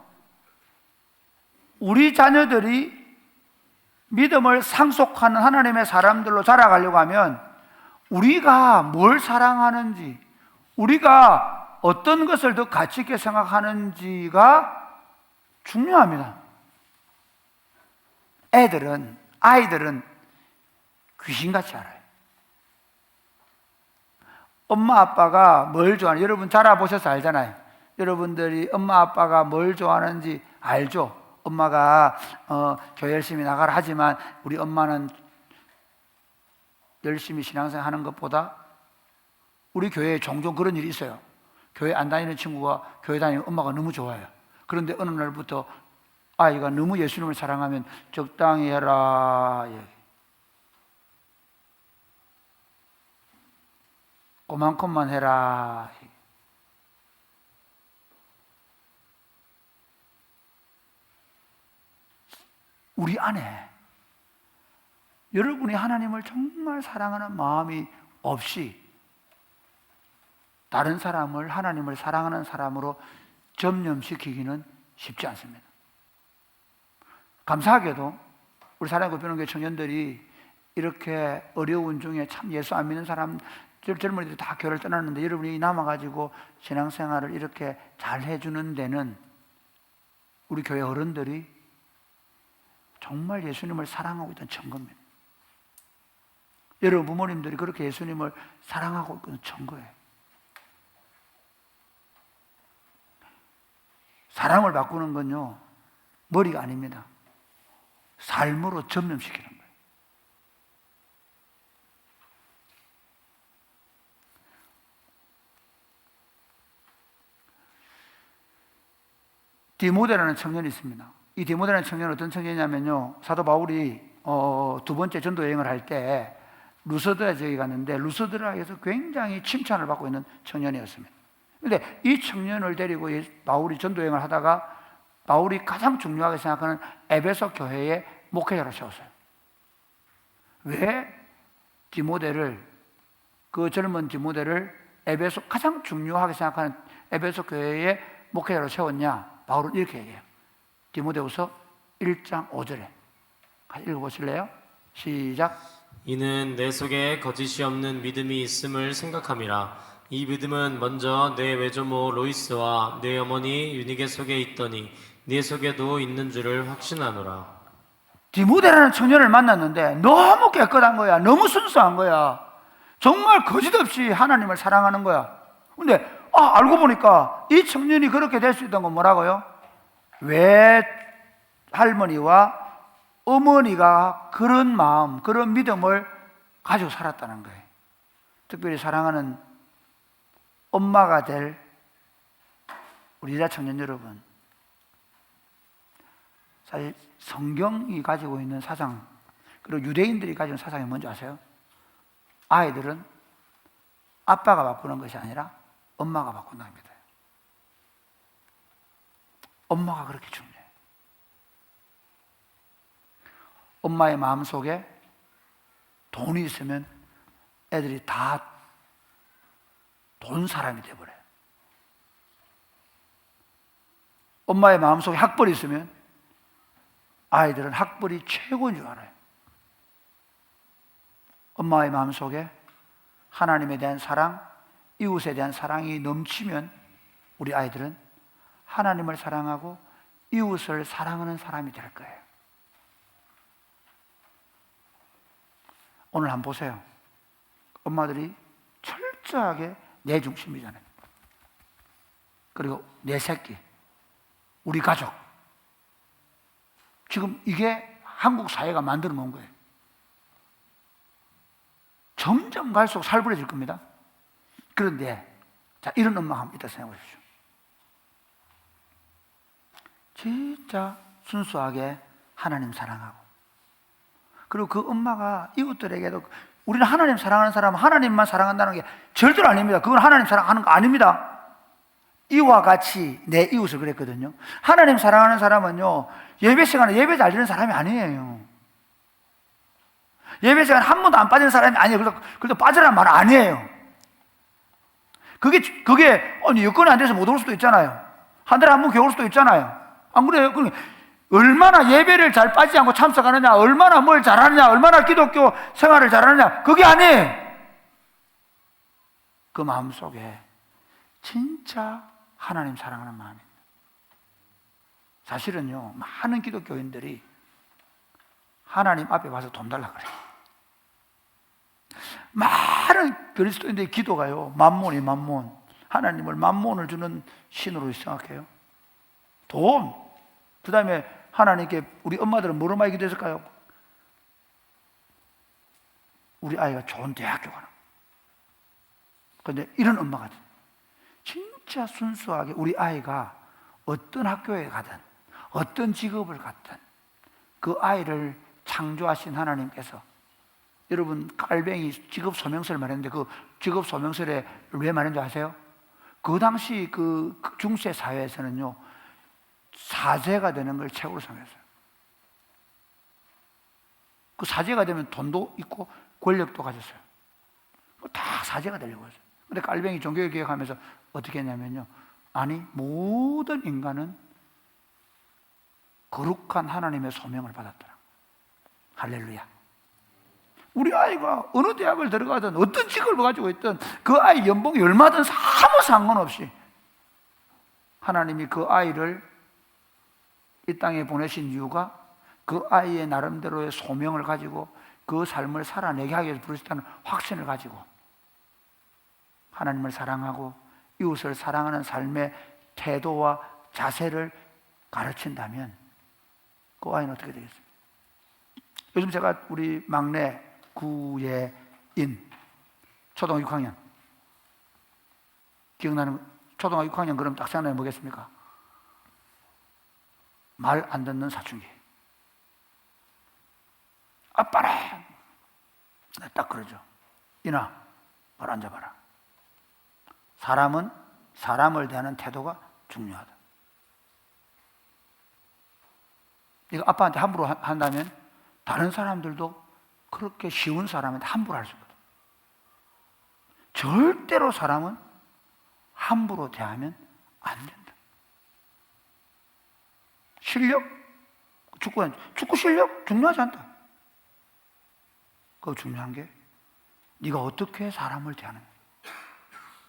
우리 자녀들이 믿음을 상속하는 하나님의 사람들로 자라가려고 하면 우리가 뭘 사랑하는지, 우리가 어떤 것을 더 가치 있게 생각하는지가 중요합니다. 아이들은 귀신같이 알아요. 엄마 아빠가 뭘 좋아하는지 여러분 자라보셔서 알잖아요. 여러분들이 엄마 아빠가 뭘 좋아하는지 알죠? 엄마가 교회 열심히 나가라 하지만 우리 엄마는 열심히 신앙생활 하는 것보다, 우리 교회에 종종 그런 일이 있어요. 교회 안 다니는 친구가 교회 다니는 엄마가 너무 좋아요. 그런데 어느 날부터 아이가 너무 예수님을 사랑하면 적당히 해라, 그만큼만 해라. 우리 안에 여러분이 하나님을 정말 사랑하는 마음이 없이 다른 사람을 하나님을 사랑하는 사람으로 점령시키기는 쉽지 않습니다. 감사하게도 우리 사랑하는 교회교회 청년들이 이렇게 어려운 중에 참 예수 안 믿는 사람, 젊은이들이 다 교회를 떠났는데 여러분이 남아가지고 신앙생활을 이렇게 잘 해주는 데는 우리 교회 어른들이 정말 예수님을 사랑하고 있다는 증거입니다. 여러분 부모님들이 그렇게 예수님을 사랑하고 있는 증거예요. 사람을 바꾸는 건요, 머리가 아닙니다. 삶으로 점령시키는 거예요. 디모데라는 청년이 있습니다. 이 디모데라는 청년은 어떤 청년이냐면요, 사도 바울이 두 번째 전도 여행을 할 때 루스드라 지역에 갔는데 루스드라에서 굉장히 칭찬을 받고 있는 청년이었습니다. 그런데 이 청년을 데리고 바울이 전도 여행을 하다가 바울이 가장 중요하게 생각하는 에베소 교회의 목회자로 세웠어요. 왜 그 젊은 디모데를 가장 중요하게 생각하는 에베소 교회의 목회자로 세웠냐? 바울은 이렇게 얘기해요. 디모데후서 1장 5절에 같이 읽어보실래요? 시작. 이는 내 속에 거짓이 없는 믿음이 있음을 생각함이라. 이 믿음은 먼저 내 외조모 로이스와 내 어머니 유니게 속에 있더니 네 속에도 있는 줄을 확신하노라. 디모데라는 청년을 만났는데 너무 깨끗한 거야. 너무 순수한 거야. 정말 거짓없이 하나님을 사랑하는 거야. 근데 알고 보니까 이 청년이 그렇게 될 수 있던 건 뭐라고요? 왜 할머니와 어머니가 그런 마음, 그런 믿음을 가지고 살았다는 거예요. 특별히 사랑하는 엄마가 될 우리 여자 청년 여러분, 사실 성경이 가지고 있는 사상, 그리고 유대인들이 가지고 있는 사상이 뭔지 아세요? 아이들은 아빠가 바꾸는 것이 아니라 엄마가 바꾼답니다. 엄마가 그렇게 중요해요. 엄마의 마음속에 돈이 있으면 애들이 다 돈 사람이 되어버려요. 엄마의 마음속에 학벌이 있으면 아이들은 학벌이 최고인 줄 알아요. 엄마의 마음속에 하나님에 대한 사랑, 이웃에 대한 사랑이 넘치면 우리 아이들은 하나님을 사랑하고 이웃을 사랑하는 사람이 될 거예요. 오늘 한번 보세요. 엄마들이 철저하게 내 중심이잖아요. 그리고 내 새끼, 우리 가족. 지금 이게 한국 사회가 만들어 놓은 거예요. 점점 갈수록 살벌해질 겁니다. 그런데 자, 이런 엄마 한번 이따 생각해 보십시오. 진짜 순수하게 하나님 사랑하고, 그리고 그 엄마가 이웃들에게도, 우리는 하나님 사랑하는 사람은 하나님만 사랑한다는 게 절대로 아닙니다. 그건 하나님 사랑하는 거 아닙니다. 이와 같이 내 이웃을 그랬거든요. 하나님 사랑하는 사람은요, 예배 시간에 예배 잘 드리는 사람이 아니에요. 예배 시간에 한 번도 안 빠지는 사람이 아니에요. 그래도 빠지라는 말은 아니에요. 그게 아니, 여건이 안 돼서 못 올 수도 있잖아요. 한 달에 한 번 겨울 수도 있잖아요. 안 그래요? 얼마나 예배를 잘 빠지지 않고 참석하느냐, 얼마나 뭘 잘하느냐, 얼마나 기독교 생활을 잘하느냐, 그게 아니에요. 그 마음속에 진짜 하나님 사랑하는 마음입니다. 사실은요, 많은 기독교인들이 하나님 앞에 와서 돈 달라 그래요. 많은 그리스도인들의 기도가요, 만몬이 만몬. 하나님을 만몬을 주는 신으로 생각해요. 돈. 그 다음에 하나님께 우리 엄마들은 뭐로 많이 기도했을까요? 우리 아이가 좋은 대학교 가는. 그런데 이런 엄마가 진짜 순수하게 우리 아이가 어떤 학교에 가든 어떤 직업을 갖든 그 아이를 창조하신 하나님께서, 여러분 깔뱅이 직업 소명서를 말했는데 그 직업 소명서를 왜 말했는지 아세요? 그 당시 그 중세 사회에서는요, 사제가 되는 걸 최고로 삼았어요. 그 사제가 되면 돈도 있고 권력도 가졌어요. 다 사제가 되려고 했어요. 근데 깔뱅이 종교를 개혁하면서 어떻게 했냐면요, 아니, 모든 인간은 거룩한 하나님의 소명을 받았더라. 할렐루야. 우리 아이가 어느 대학을 들어가든 어떤 직업을 가지고 있든 그 아이 연봉이 얼마든 아무 상관없이 하나님이 그 아이를 이 땅에 보내신 이유가 그 아이의 나름대로의 소명을 가지고 그 삶을 살아내게 하기 위해서 부르셨다는 확신을 가지고 하나님을 사랑하고 이웃을 사랑하는 삶의 태도와 자세를 가르친다면 그 아이는 어떻게 되겠습니까? 요즘 제가 우리 막내 구예인 초등학교 6학년, 기억나는, 초등학교 6학년 그럼 딱 생각나면 뭐겠습니까? 말 안 듣는 사춘기. 아빠라! 딱 그러죠. 이나, 바로 앉아봐라. 사람은 사람을 대하는 태도가 중요하다. 이거 아빠한테 함부로 한다면 다른 사람들도 그렇게 쉬운 사람한테 함부로 할 수 있거든. 절대로 사람은 함부로 대하면 안 된다. 실력? 축구 실력? 중요하지 않다. 그거 중요한 게 네가 어떻게 사람을 대하는가.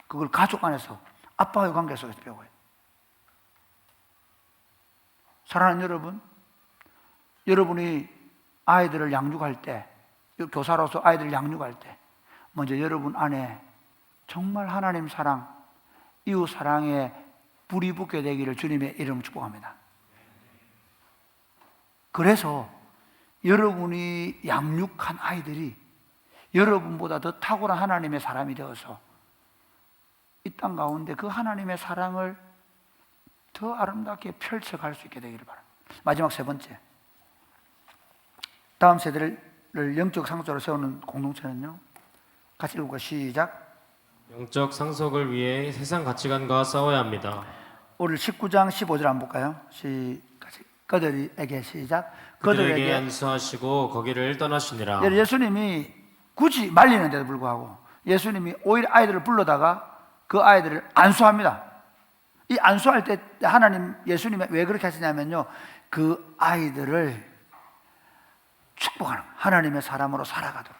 그걸 가족 안에서 아빠와의 관계 속에서 배워야 돼. 사랑하는 여러분, 여러분이 아이들을 양육할 때, 교사로서 아이들을 양육할 때 먼저 여러분 안에 정말 하나님 사랑, 이웃 사랑에 불이 붙게 되기를 주님의 이름으로 축복합니다. 그래서 여러분이 양육한 아이들이 여러분보다 더 탁월한 하나님의 사람이 되어서 이 땅 가운데 그 하나님의 사랑을 더 아름답게 펼쳐갈 수 있게 되기를 바랍니다. 마지막 세 번째, 다음 세대를 영적 상속으로 세우는 공동체는요, 같이 읽어볼까요? 시작. 영적 상속을 위해 세상 가치관과 싸워야 합니다. 오늘 19장 15절 한번 볼까요? 그들에게 시작. 그들에게 안수하시고 거기를 떠나시니라. 예수님이 굳이 말리는데도 불구하고 예수님이 오히려 아이들을 불러다가 그 아이들을 안수합니다. 이 안수할 때 하나님, 예수님이 왜 그렇게 하시냐면요, 그 아이들을 축복하는 거예요. 하나님의 사람으로 살아가도록.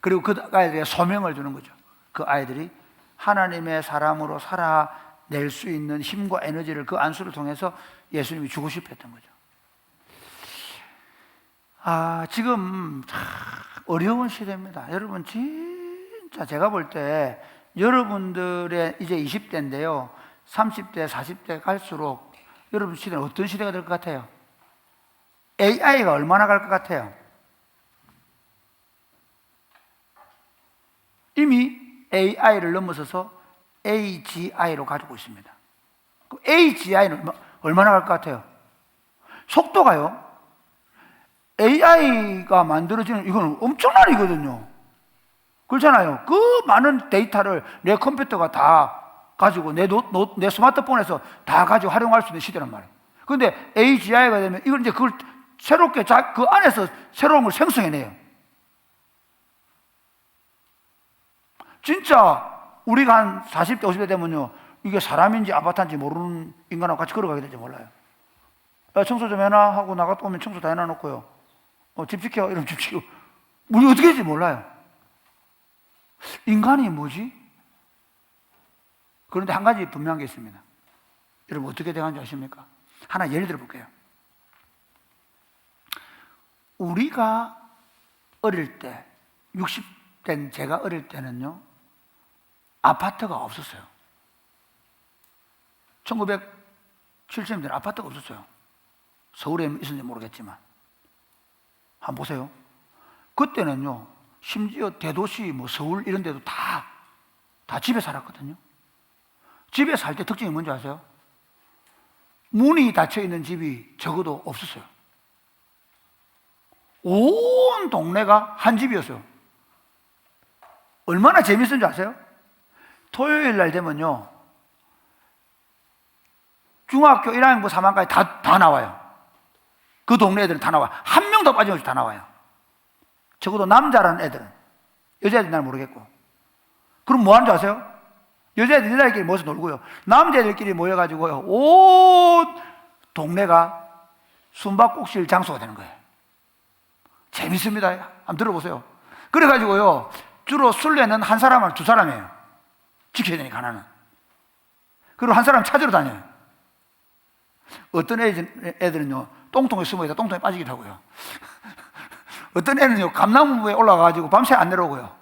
그리고 그 아이들에게 소명을 주는 거죠. 그 아이들이 하나님의 사람으로 살아낼 수 있는 힘과 에너지를 그 안수를 통해서 예수님이 주고 싶어 했던 거죠. 지금 참 어려운 시대입니다. 여러분, 진짜 제가 볼 때 여러분들의 이제 20대인데요, 30대, 40대 갈수록 여러분 시대는 어떤 시대가 될 것 같아요? AI가 얼마나 갈 것 같아요? 이미 AI를 넘어서서 AGI로 가지고 있습니다. AGI는 얼마나 갈 것 같아요? 속도가요, AI가 만들어지는 이건 엄청난 일이거든요. 그렇잖아요. 그 많은 데이터를 내 컴퓨터가 다 가지고 내 스마트폰에서 다 가지고 활용할 수 있는 시대란 말이에요. 그런데 AGI가 되면 이걸 이제 그걸 새롭게 그 안에서 새로운 걸 생성해내요. 진짜 우리가 한 40대, 50대 되면요, 이게 사람인지 아바타인지 모르는 인간하고 같이 걸어가게 될지 몰라요. 야, 청소 좀 해놔 하고 나갔다 오면 청소 다 해놔놓고요, 집 지켜 이러면 집 지키고, 우리 어떻게 될지 몰라요. 인간이 뭐지? 그런데 한 가지 분명한 게 있습니다. 여러분 어떻게 돼가는지 아십니까? 하나 예를 들어 볼게요. 우리가 어릴 때, 60대인 제가 어릴 때는요, 아파트가 없었어요. 1970년대는 아파트가 없었어요. 서울에 있었는지 모르겠지만 한번 보세요. 그때는요, 심지어 대도시 뭐 서울 이런 데도 다 집에 살았거든요. 집에 살 때 특징이 뭔지 아세요? 문이 닫혀 있는 집이 적어도 없었어요. 온 동네가 한 집이었어요. 얼마나 재밌었는지 아세요? 토요일 날 되면요, 중학교 1학년부터 3학년까지 다 나와요. 그 동네 애들은 다 나와요. 한 명도 빠짐없이 다 나와요. 적어도 남자라는 애들은. 여자애들은 날 모르겠고. 그럼 뭐 하는 줄 아세요? 여자애들끼리 모여서 놀고요, 남자애들끼리 모여가지고요, 온 동네가 숨바꼭질 장소가 되는 거예요. 재밌습니다. 한번 들어보세요. 그래가지고요, 주로 술래는 한 사람을 두 사람이에요. 지켜야 되니까 하나는. 그리고 한 사람 찾으러 다녀요. 어떤 애들은요, 똥통에 숨어있다 똥통에 빠지기도 하고요. 어떤 애는요, 감나무에 올라가가지고 밤새 안 내려오고요.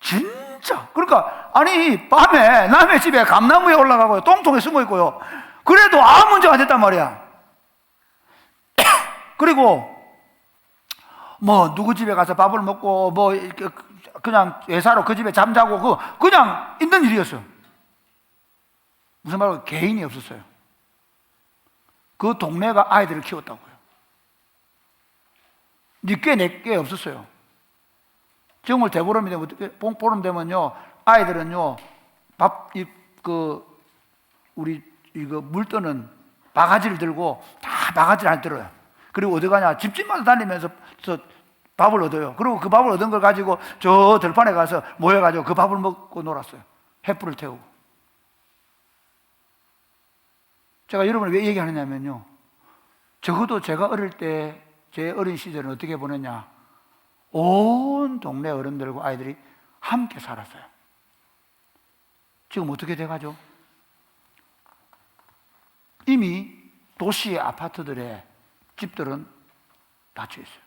진짜. 그러니까, 아니, 밤에 남의 집에 감나무에 올라가고요, 똥통에 숨어있고요. 그래도 아무 문제가 안 됐단 말이야. 그리고, 뭐, 누구 집에 가서 밥을 먹고, 뭐, 그냥 회사로 그 집에 잠자고, 그냥 있는 일이었어요. 무슨 말로 개인이 없었어요. 그 동네가 아이들을 키웠다고요. 니께 내께 없었어요. 정월 대보름이 되면, 보름 되면요, 아이들은요, 우리, 물 뜨는 바가지를 들고 다 바가지를 안 들어요. 그리고 어디 가냐, 집집마다 다니면서 밥을 얻어요. 그리고 그 밥을 얻은 걸 가지고 저 들판에 가서 모여가지고 그 밥을 먹고 놀았어요. 횃불을 태우고. 제가 여러분을 왜 얘기하느냐면요, 적어도 제가 어릴 때, 제 어린 시절은 어떻게 보냈냐, 온 동네 어른들과 아이들이 함께 살았어요. 지금 어떻게 돼가죠? 이미 도시의 아파트들의 집들은 닫혀 있어요.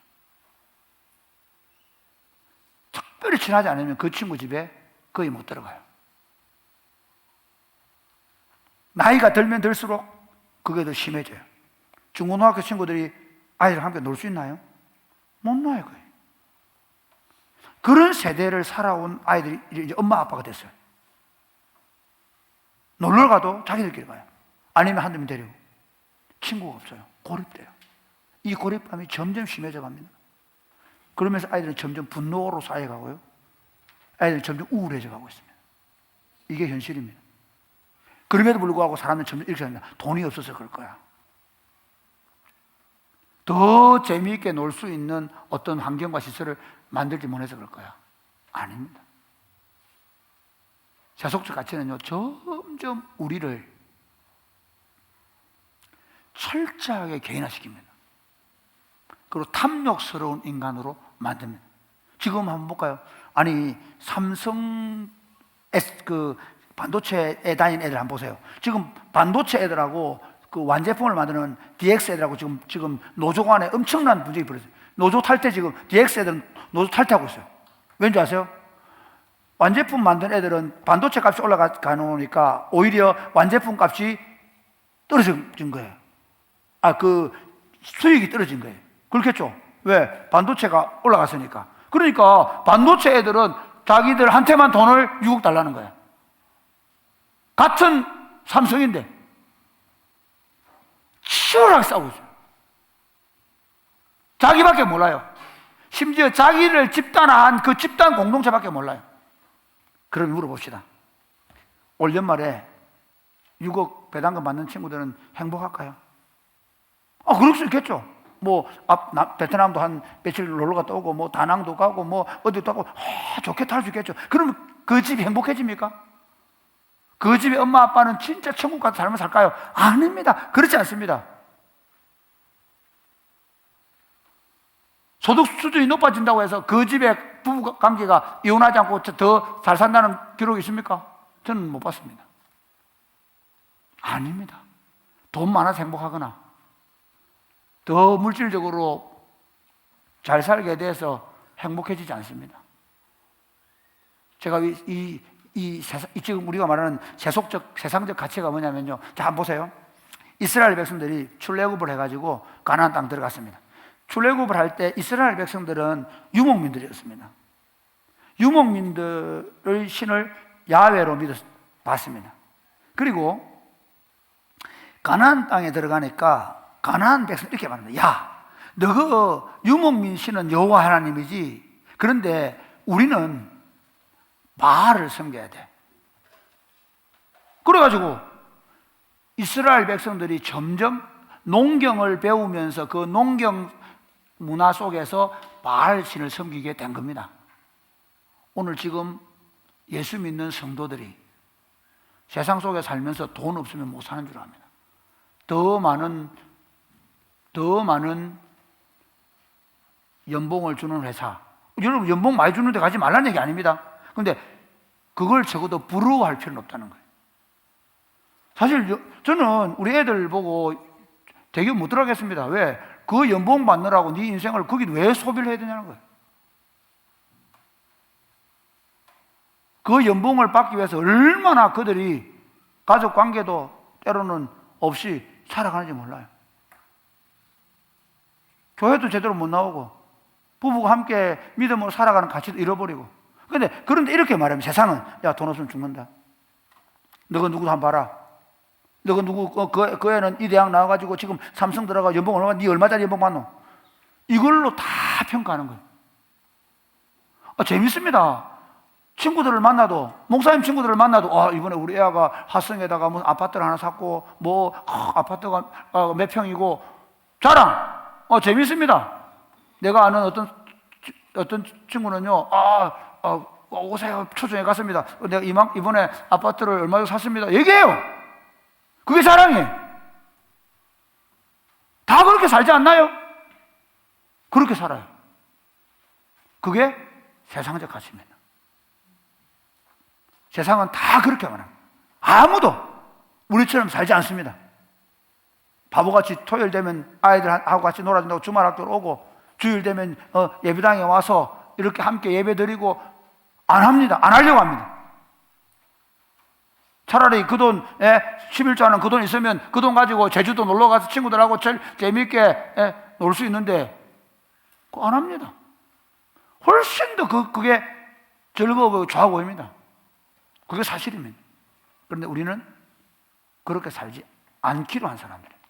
특별히 친하지 않으면 그 친구 집에 거의 못 들어가요. 나이가 들면 들수록 그게 더 심해져요. 중고등학교 친구들이 아이들과 함께 놀 수 있나요? 못 놀아요. 거의. 그런 세대를 살아온 아이들이 이제 엄마 아빠가 됐어요. 놀러 가도 자기들끼리 가요. 아니면 한두 명 데리고. 친구가 없어요. 고립돼요. 이 고립감이 점점 심해져 갑니다. 그러면서 아이들은 점점 분노로 쌓여가고요. 아이들은 점점 우울해져 가고 있습니다. 이게 현실입니다. 그럼에도 불구하고 사람은 점점 이렇게 합니다. 돈이 없어서 그럴 거야. 더 재미있게 놀 수 있는 어떤 환경과 시설을 만들지 못해서 그럴 거야. 아닙니다. 세속적 가치는요, 점점 우리를 철저하게 개인화시킵니다. 그리고 탐욕스러운 인간으로 만듭니다. 지금 한번 볼까요? 아니, 삼성 반도체에 다니는 애들 한번 보세요. 지금 반도체 애들하고 그 완제품을 만드는 DX 애들하고 지금 노조 간에 엄청난 분쟁이 벌어졌어요. 노조 탈퇴 지금 DX 애들은 노조 탈퇴하고 있어요. 왠지 아세요? 완제품 만든 애들은 반도체 값이 올라가놓으니까 오히려 완제품 값이 떨어진 거예요. 그 수익이 떨어진 거예요. 그렇겠죠? 왜? 반도체가 올라갔으니까. 그러니까 반도체 애들은 자기들한테만 돈을 6억 달라는 거예요. 같은 삼성인데 치열하게 싸우고 있어요. 자기밖에 몰라요. 심지어 자기를 집단화한 그 집단 공동체밖에 몰라요. 그럼 물어봅시다. 올 연말에 6억 배당금 받는 친구들은 행복할까요? 그럴 수 있겠죠. 베트남도 한 며칠 놀러 갔다 오고, 다낭도 가고, 어디도 가고, 좋겠다 할 수 있겠죠. 그러면 그 집이 행복해집니까? 그 집의 엄마 아빠는 진짜 천국 같은 삶을 살까요? 아닙니다. 그렇지 않습니다. 소득 수준이 높아진다고 해서 그 집의 부부 관계가 이혼하지 않고 더 잘 산다는 기록이 있습니까? 저는 못 봤습니다. 아닙니다. 돈 많아서 행복하거나 더 물질적으로 잘 살게 돼서 행복해지지 않습니다. 제가 지금 우리가 말하는 세상적 가치가 뭐냐면요. 자, 한번 보세요. 이스라엘 백성들이 출애굽을 해가지고 가나안 땅 들어갔습니다. 출애굽을 할 때 이스라엘 백성들은 유목민들이었습니다. 유목민들의 신을 야훼로 봤습니다. 그리고 가나안 땅에 들어가니까 가나안 백성 이렇게 말합니다. 야, 너그 유목민 신은 여호와 하나님이지. 그런데 우리는 바알을 섬겨야 돼. 그래가지고 이스라엘 백성들이 점점 농경을 배우면서 그 농경 문화 속에서 바알 신을 섬기게 된 겁니다. 오늘 지금 예수 믿는 성도들이 세상 속에 살면서 돈 없으면 못 사는 줄 압니다. 더 많은 연봉을 주는 회사, 여러분 연봉 많이 주는 데 가지 말라는 얘기 아닙니다. 그런데 그걸 적어도 부러워할 필요는 없다는 거예요. 사실 저는 우리 애들 보고 대기업 못 들어가겠습니다. 왜? 그 연봉 받느라고 네 인생을 거기 왜 소비를 해야 되냐는 거예요. 그 연봉을 받기 위해서 얼마나 그들이 가족 관계도 때로는 없이 살아가는지 몰라요. 교회도 제대로 못 나오고 부부가 함께 믿음으로 살아가는 가치도 잃어버리고. 그런데 이렇게 말하면 세상은 야, 돈 없으면 죽는다. 너가 누구도 한번 봐라. 너가 누구 그 애는 이 대학 나와가지고 지금 삼성 들어가 연봉 얼마, 네 얼마짜리 연봉 받노? 이걸로 다 평가하는 거예요. 재밌습니다. 친구들을 만나도, 목사님 친구들을 만나도, 이번에 우리 애가 하성에다가 무슨 아파트를 하나 샀고, 아파트가 몇 평이고, 자랑! 재밌습니다. 내가 아는 어떤 친구는요, 오세요. 초중에 갔습니다. 내가 이번에 아파트를 얼마 정도 샀습니다. 얘기해요! 그게 자랑이에요. 다 그렇게 살지 않나요? 그렇게 살아요. 그게 세상적 가치입니다. 세상은 다 그렇게 말합니다. 아무도 우리처럼 살지 않습니다. 바보같이 토요일 되면 아이들하고 같이 놀아준다고 주말 학교로 오고 주일 되면 예배당에 와서 이렇게 함께 예배 드리고 안 합니다. 안 하려고 합니다. 차라리 그 돈에 11조 하는 그 돈 있으면 그 돈 가지고 제주도 놀러 가서 친구들하고 제일 재미있게 놀 수 있는데 그거 안 합니다. 훨씬 더 그게 즐거워 보이고 좋아 보입니다. 그게 사실입니다. 그런데 우리는 그렇게 살지 않기로 한 사람들입니다.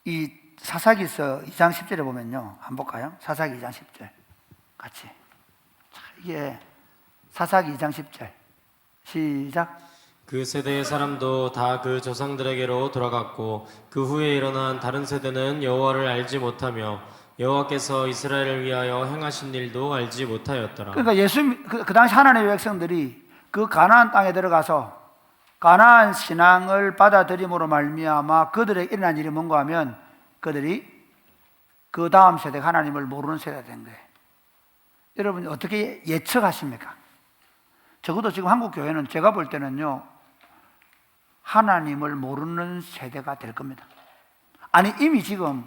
이 사사기서 2장 10절에 보면요, 한번 볼까요? 사사기 2장 10절 같이. 자, 이게 사사기 2장 10절 시작. 그 세대의 사람도 다 그 조상들에게로 돌아갔고 그 후에 일어난 다른 세대는 여호와를 알지 못하며 여호와께서 이스라엘을 위하여 행하신 일도 알지 못하였더라. 그러니까 그 당시 하나님의 백성들이 그 가나안 땅에 들어가서 가나안 신앙을 받아들임으로 말미암아 그들에게 일어난 일이 뭔가 하면 그들이 그 다음 세대가 하나님을 모르는 세대가 된 거예요. 여러분 어떻게 예측하십니까? 적어도 지금 한국 교회는 제가 볼 때는요, 하나님을 모르는 세대가 될 겁니다. 아니 이미 지금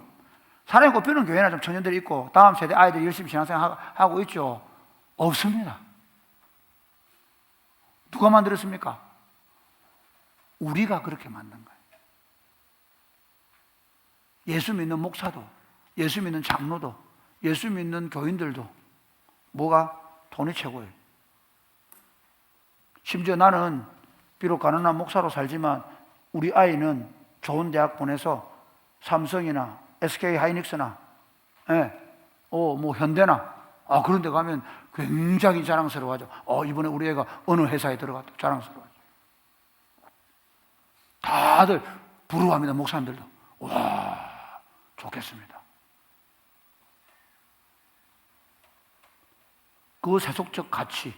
사람이 꼽히는 교회나 좀 청년들이 있고 다음 세대 아이들이 열심히 신앙생활 하고 있죠? 없습니다. 누가 만들었습니까? 우리가 그렇게 만든 거예요. 예수 믿는 목사도, 예수 믿는 장로도, 예수 믿는 교인들도 뭐가? 돈이 최고예요. 심지어 나는 비록 가난한 목사로 살지만 우리 아이는 좋은 대학 보내서 삼성이나 SK 하이닉스나 뭐 현대나 그런 데 가면 굉장히 자랑스러워하죠. 이번에 우리 애가 어느 회사에 들어갔다 자랑스러워하죠. 다들 부러워합니다. 목사님들도. 와, 좋겠습니다. 그 세속적 가치.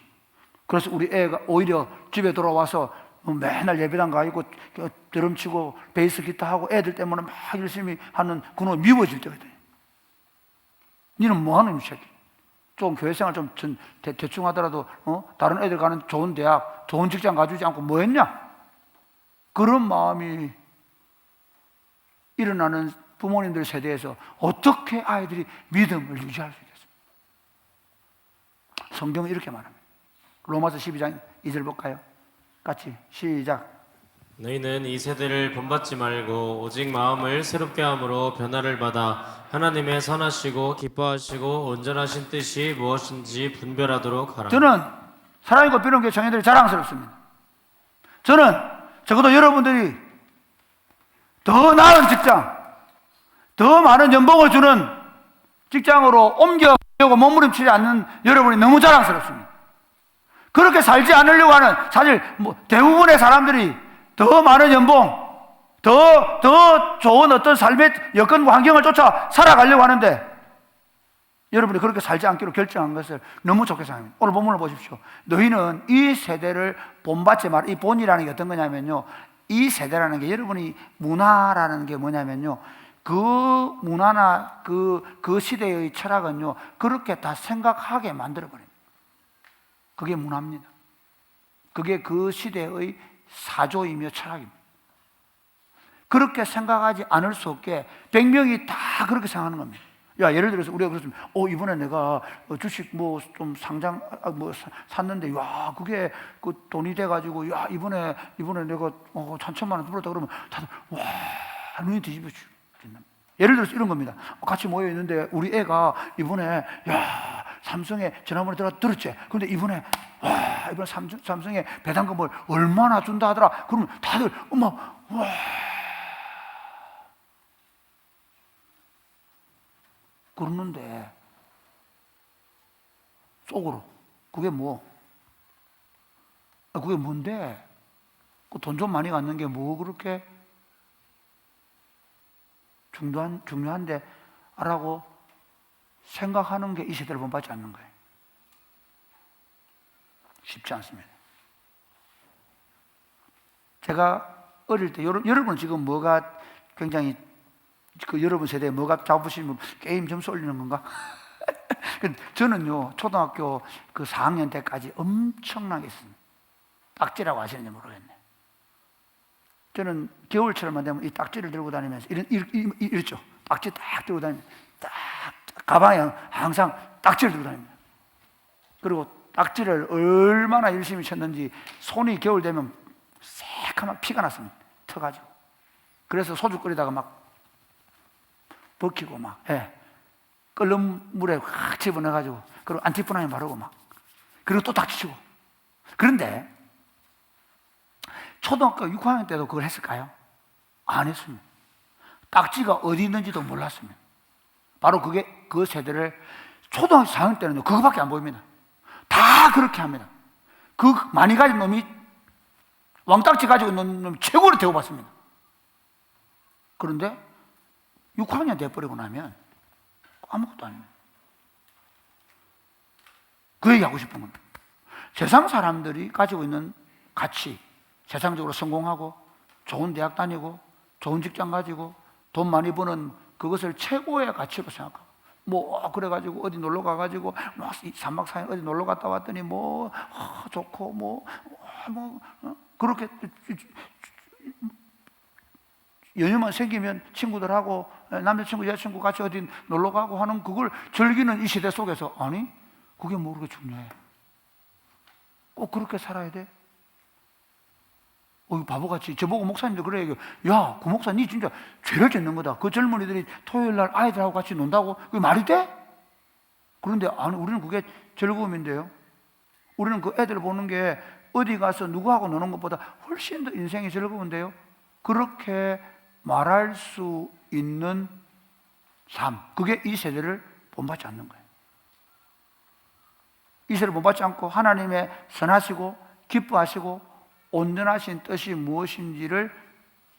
그래서 우리 애가 오히려 집에 돌아와서 맨날 예배당 가 있고 드럼 치고 베이스 기타 하고 애들 때문에 막 열심히 하는 그놈이 미워질 때거든요. 니는 뭐 하는 이 새끼? 좀 교회 생활 좀 대충 하더라도 다른 애들 가는 좋은 대학, 좋은 직장 가주지 않고 뭐 했냐? 그런 마음이 일어나는 부모님들 세대에서 어떻게 아이들이 믿음을 유지할 수 있겠습니까? 성경은 이렇게 말합니다. 로마서 12장 2절 볼까요? 같이 시작. 너희는 이 세대를 본받지 말고 오직 마음을 새롭게 함으로 변화를 받아 하나님의 선하시고 기뻐하시고 온전하신 뜻이 무엇인지 분별하도록 하라. 저는 사랑이 꼽히는 교회 청년들이 자랑스럽습니다. 저는 적어도 여러분들이 더 나은 직장, 더 많은 연봉을 주는 직장으로 옮겨가려고 몸부림치지 않는 여러분이 너무 자랑스럽습니다. 그렇게 살지 않으려고 하는 사실 대부분의 사람들이 더 많은 연봉, 더 좋은 어떤 삶의 여건과 환경을 쫓아 살아가려고 하는데 여러분이 그렇게 살지 않기로 결정한 것을 너무 좋게 생각합니다. 오늘 본문을 보십시오. 너희는 이 세대를 본받지 마라. 이 본이라는 게 어떤 거냐면요, 이 세대라는 게 여러분이 문화라는 게 뭐냐면요, 그 문화나 그 시대의 철학은요 그렇게 다 생각하게 만들어버립니다. 그게 문화입니다. 그게 그 시대의 사조이며 철학입니다. 그렇게 생각하지 않을 수 없게 100명이 다 그렇게 생각하는 겁니다. 야, 예를 들어서 우리가 그랬으면 이번에 내가 주식 뭐 좀 상장 샀는데 야, 그게 그 돈이 돼 가지고 야, 이번에 내가 1,000만 원 벌었다 그러면 다들 와, 눈이 뒤집어지죠. 예를 들어서 이런 겁니다. 같이 모여 있는데 우리 애가 이번에 야, 삼성에 지난번에 들었지? 그런데 이번에 삼성에 배당금을 얼마나 준다 하더라. 그러면 다들 엄마 와. 그러는데 속으로 그게 그게 뭔데? 그 돈 좀 많이 갖는 게 뭐 그렇게 중요한데 라고 생각하는 게 이 세대를 본받지 않는 거예요. 쉽지 않습니다. 제가 어릴 때 여러분 지금 뭐가 굉장히 여러분 세대에 뭐가 잡으시면 게임 점수 올리는 건가? 저는요 초등학교 그 4학년 때까지 엄청나게 했습니다. 딱지라고 아시는지 모르겠네. 저는 겨울철만 되면 이 딱지를 들고 다니면서 이랬죠. 딱지 딱 들고 다니면서 딱 가방에 항상 딱지를 들고 다닙니다. 그리고 딱지를 얼마나 열심히 쳤는지 손이 겨울 되면 새카만 피가 났습니다. 터가지고. 그래서 소주 끓이다가 막 벗기고 막, 예. 끓는 물에 확 집어넣어가지고, 그리고 안티프라민 바르고 막, 그리고 또 딱지 치고. 그런데 초등학교 6학년 때도 그걸 했을까요? 안 했습니다. 딱지가 어디 있는지도 몰랐습니다. 바로 그게 그 세대를 초등학교 4학년 때는 그거밖에 안 보입니다. 다 그렇게 합니다. 그 많이 가진 놈이 왕딱지 가지고 있는 놈이 최고로 대우받습니다. 그런데 6학년 돼버리고 나면 아무것도 아닙니다. 그 얘기하고 싶은 겁니다. 세상 사람들이 가지고 있는 가치, 세상적으로 성공하고 좋은 대학 다니고 좋은 직장 가지고 돈 많이 버는 그것을 최고의 가치로 생각하고 그래가지고 어디 놀러 가가지고 3박 4일 어디 놀러 갔다 왔더니 좋고 그렇게 연휴만 생기면 친구들하고 남자친구 여자친구 같이 어디 놀러 가고 하는 그걸 즐기는 이 시대 속에서 아니 그게 뭐 그렇게 중요해? 꼭 그렇게 살아야 돼? 바보같이 저보고 목사님도 그래 얘기해요. 야, 그 목사 니 진짜 죄를 짓는 거다. 그 젊은이들이 토요일 날 아이들하고 같이 논다고 그게 말이 돼? 그런데 아니 우리는 그게 즐거움인데요. 우리는 그 애들 보는 게 어디 가서 누구하고 노는 것보다 훨씬 더 인생이 즐거운데요. 그렇게 말할 수 있는 삶, 그게 이 세대를 본받지 않는 거예요. 이 세대를 본받지 않고 하나님의 선하시고 기뻐하시고 온전하신 뜻이 무엇인지를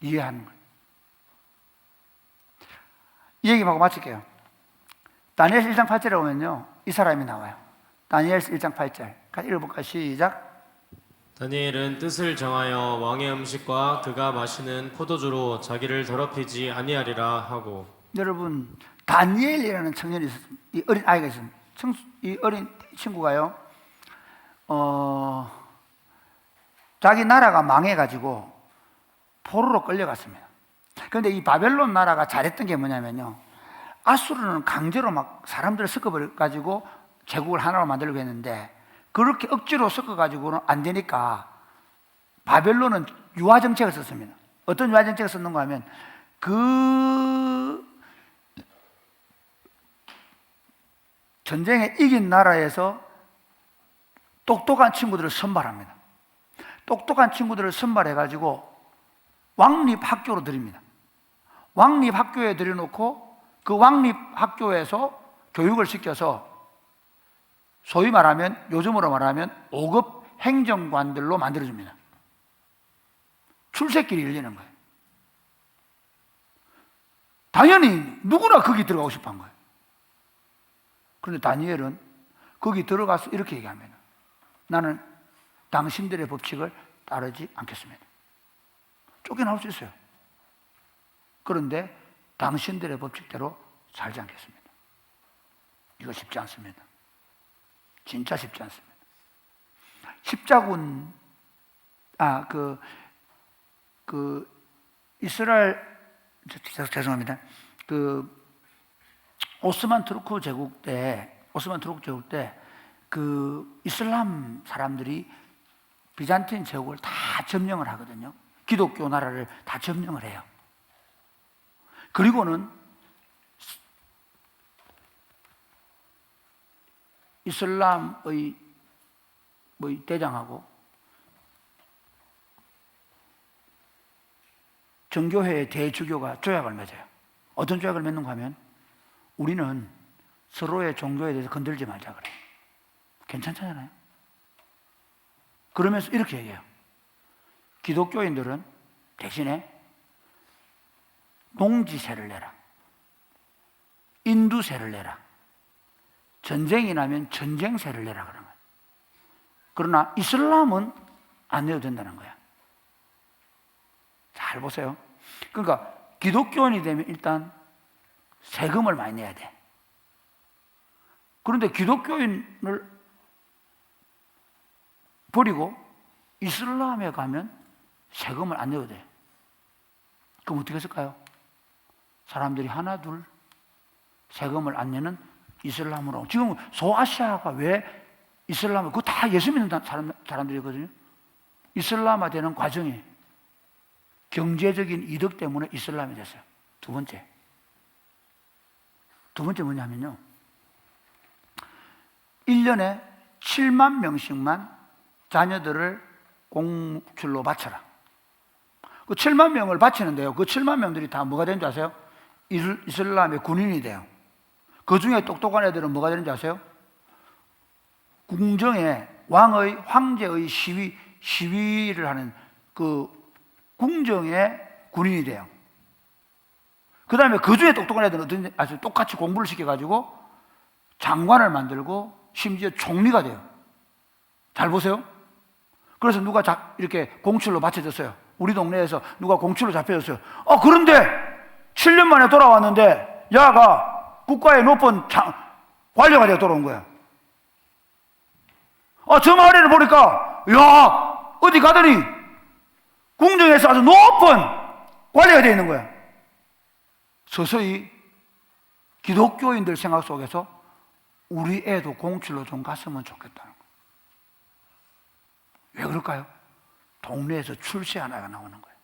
이해하는 거예요. 이 얘기하고 마칠게요. 다니엘서 1장 8절에 보면요 이 사람이 나와요. 다니엘서 1장 8절 같이 읽어볼까요? 시작. 다니엘은 뜻을 정하여 왕의 음식과 그가 마시는 포도주로 자기를 더럽히지 아니하리라 하고. 여러분 다니엘이라는 청년이 있었습니다. 이 어린 아이가 있습니다. 이 어린 친구가요 자기 나라가 망해가지고 포로로 끌려갔습니다. 그런데 이 바벨론 나라가 잘했던 게 뭐냐면요 아수르는 강제로 막 사람들을 섞어버려가지고 제국을 하나로 만들려고 했는데 그렇게 억지로 섞어가지고는 안 되니까 바벨론은 유화 정책을 썼습니다. 어떤 유화 정책을 썼는가 하면 그 전쟁에 이긴 나라에서 똑똑한 친구들을 선발합니다. 똑똑한 친구들을 선발해가지고 왕립학교로 들입니다. 왕립학교에 들여놓고 그 왕립학교에서 교육을 시켜서 소위 말하면 요즘으로 말하면 5급 행정관들로 만들어줍니다. 출세길이 열리는 거예요. 당연히 누구나 거기 들어가고 싶어 한 거예요. 그런데 다니엘은 거기 들어가서 이렇게 얘기합니다. 나는 당신들의 법칙을 따르지 않겠습니다. 쫓겨나올 수 있어요. 그런데 당신들의 법칙대로 살지 않겠습니다. 이거 쉽지 않습니다. 진짜 쉽지 않습니다. 십자군, 이스라엘, 죄송합니다. 오스만 투르크 제국 때, 이슬람 사람들이 비잔틴 제국을 다 점령을 하거든요. 기독교 나라를 다 점령을 해요. 그리고는 이슬람의 대장하고 정교회의 대주교가 조약을 맺어요. 어떤 조약을 맺는가 하면 우리는 서로의 종교에 대해서 건들지 말자 그래요. 괜찮잖아요. 그러면서 이렇게 얘기해요. 기독교인들은 대신에 농지세를 내라. 인두세를 내라. 전쟁이 나면 전쟁세를 내라 그런 거예요. 그러나 이슬람은 안 내도 된다는 거야. 잘 보세요. 그러니까 기독교인이 되면 일단 세금을 많이 내야 돼. 그런데 기독교인을 버리고 이슬람에 가면 세금을 안 내도 돼. 그럼 어떻게 했을까요? 사람들이 하나 둘 세금을 안 내는 이슬람으로. 지금 소아시아가 왜 이슬람, 그거 다 예수 믿는 사람들이거든요. 이슬람화 되는 과정이 경제적인 이득 때문에 이슬람이 됐어요. 두 번째 뭐냐면요, 1년에 7만 명씩만 자녀들을 공출로 바쳐라. 그 7만 명을 바치는데요, 그 7만 명들이 다 뭐가 되는 줄 아세요? 이슬람의 군인이 돼요. 그 중에 똑똑한 애들은 뭐가 되는지 아세요? 궁정에 황제의 시위를 하는 그 궁정의 군인이 돼요. 그 다음에 그 중에 똑똑한 애들은 어떤지 아세요? 똑같이 공부를 시켜가지고 장관을 만들고 심지어 총리가 돼요. 잘 보세요. 그래서 누가 이렇게 공출로 바쳐졌어요. 우리 동네에서 누가 공출로 잡혀졌어요. 그런데 7년 만에 돌아왔는데 야가 국가의 높은 관료가 되어 돌아온 거야. 저 마을에를 보니까 야, 어디 가더니 궁정에서 아주 높은 관리가 되어 있는 거야. 서서히 기독교인들 생각 속에서 우리 애도 공출로 좀 갔으면 좋겠다는 거예요. 왜 그럴까요? 동네에서 출세 하나가 나오는 거예요.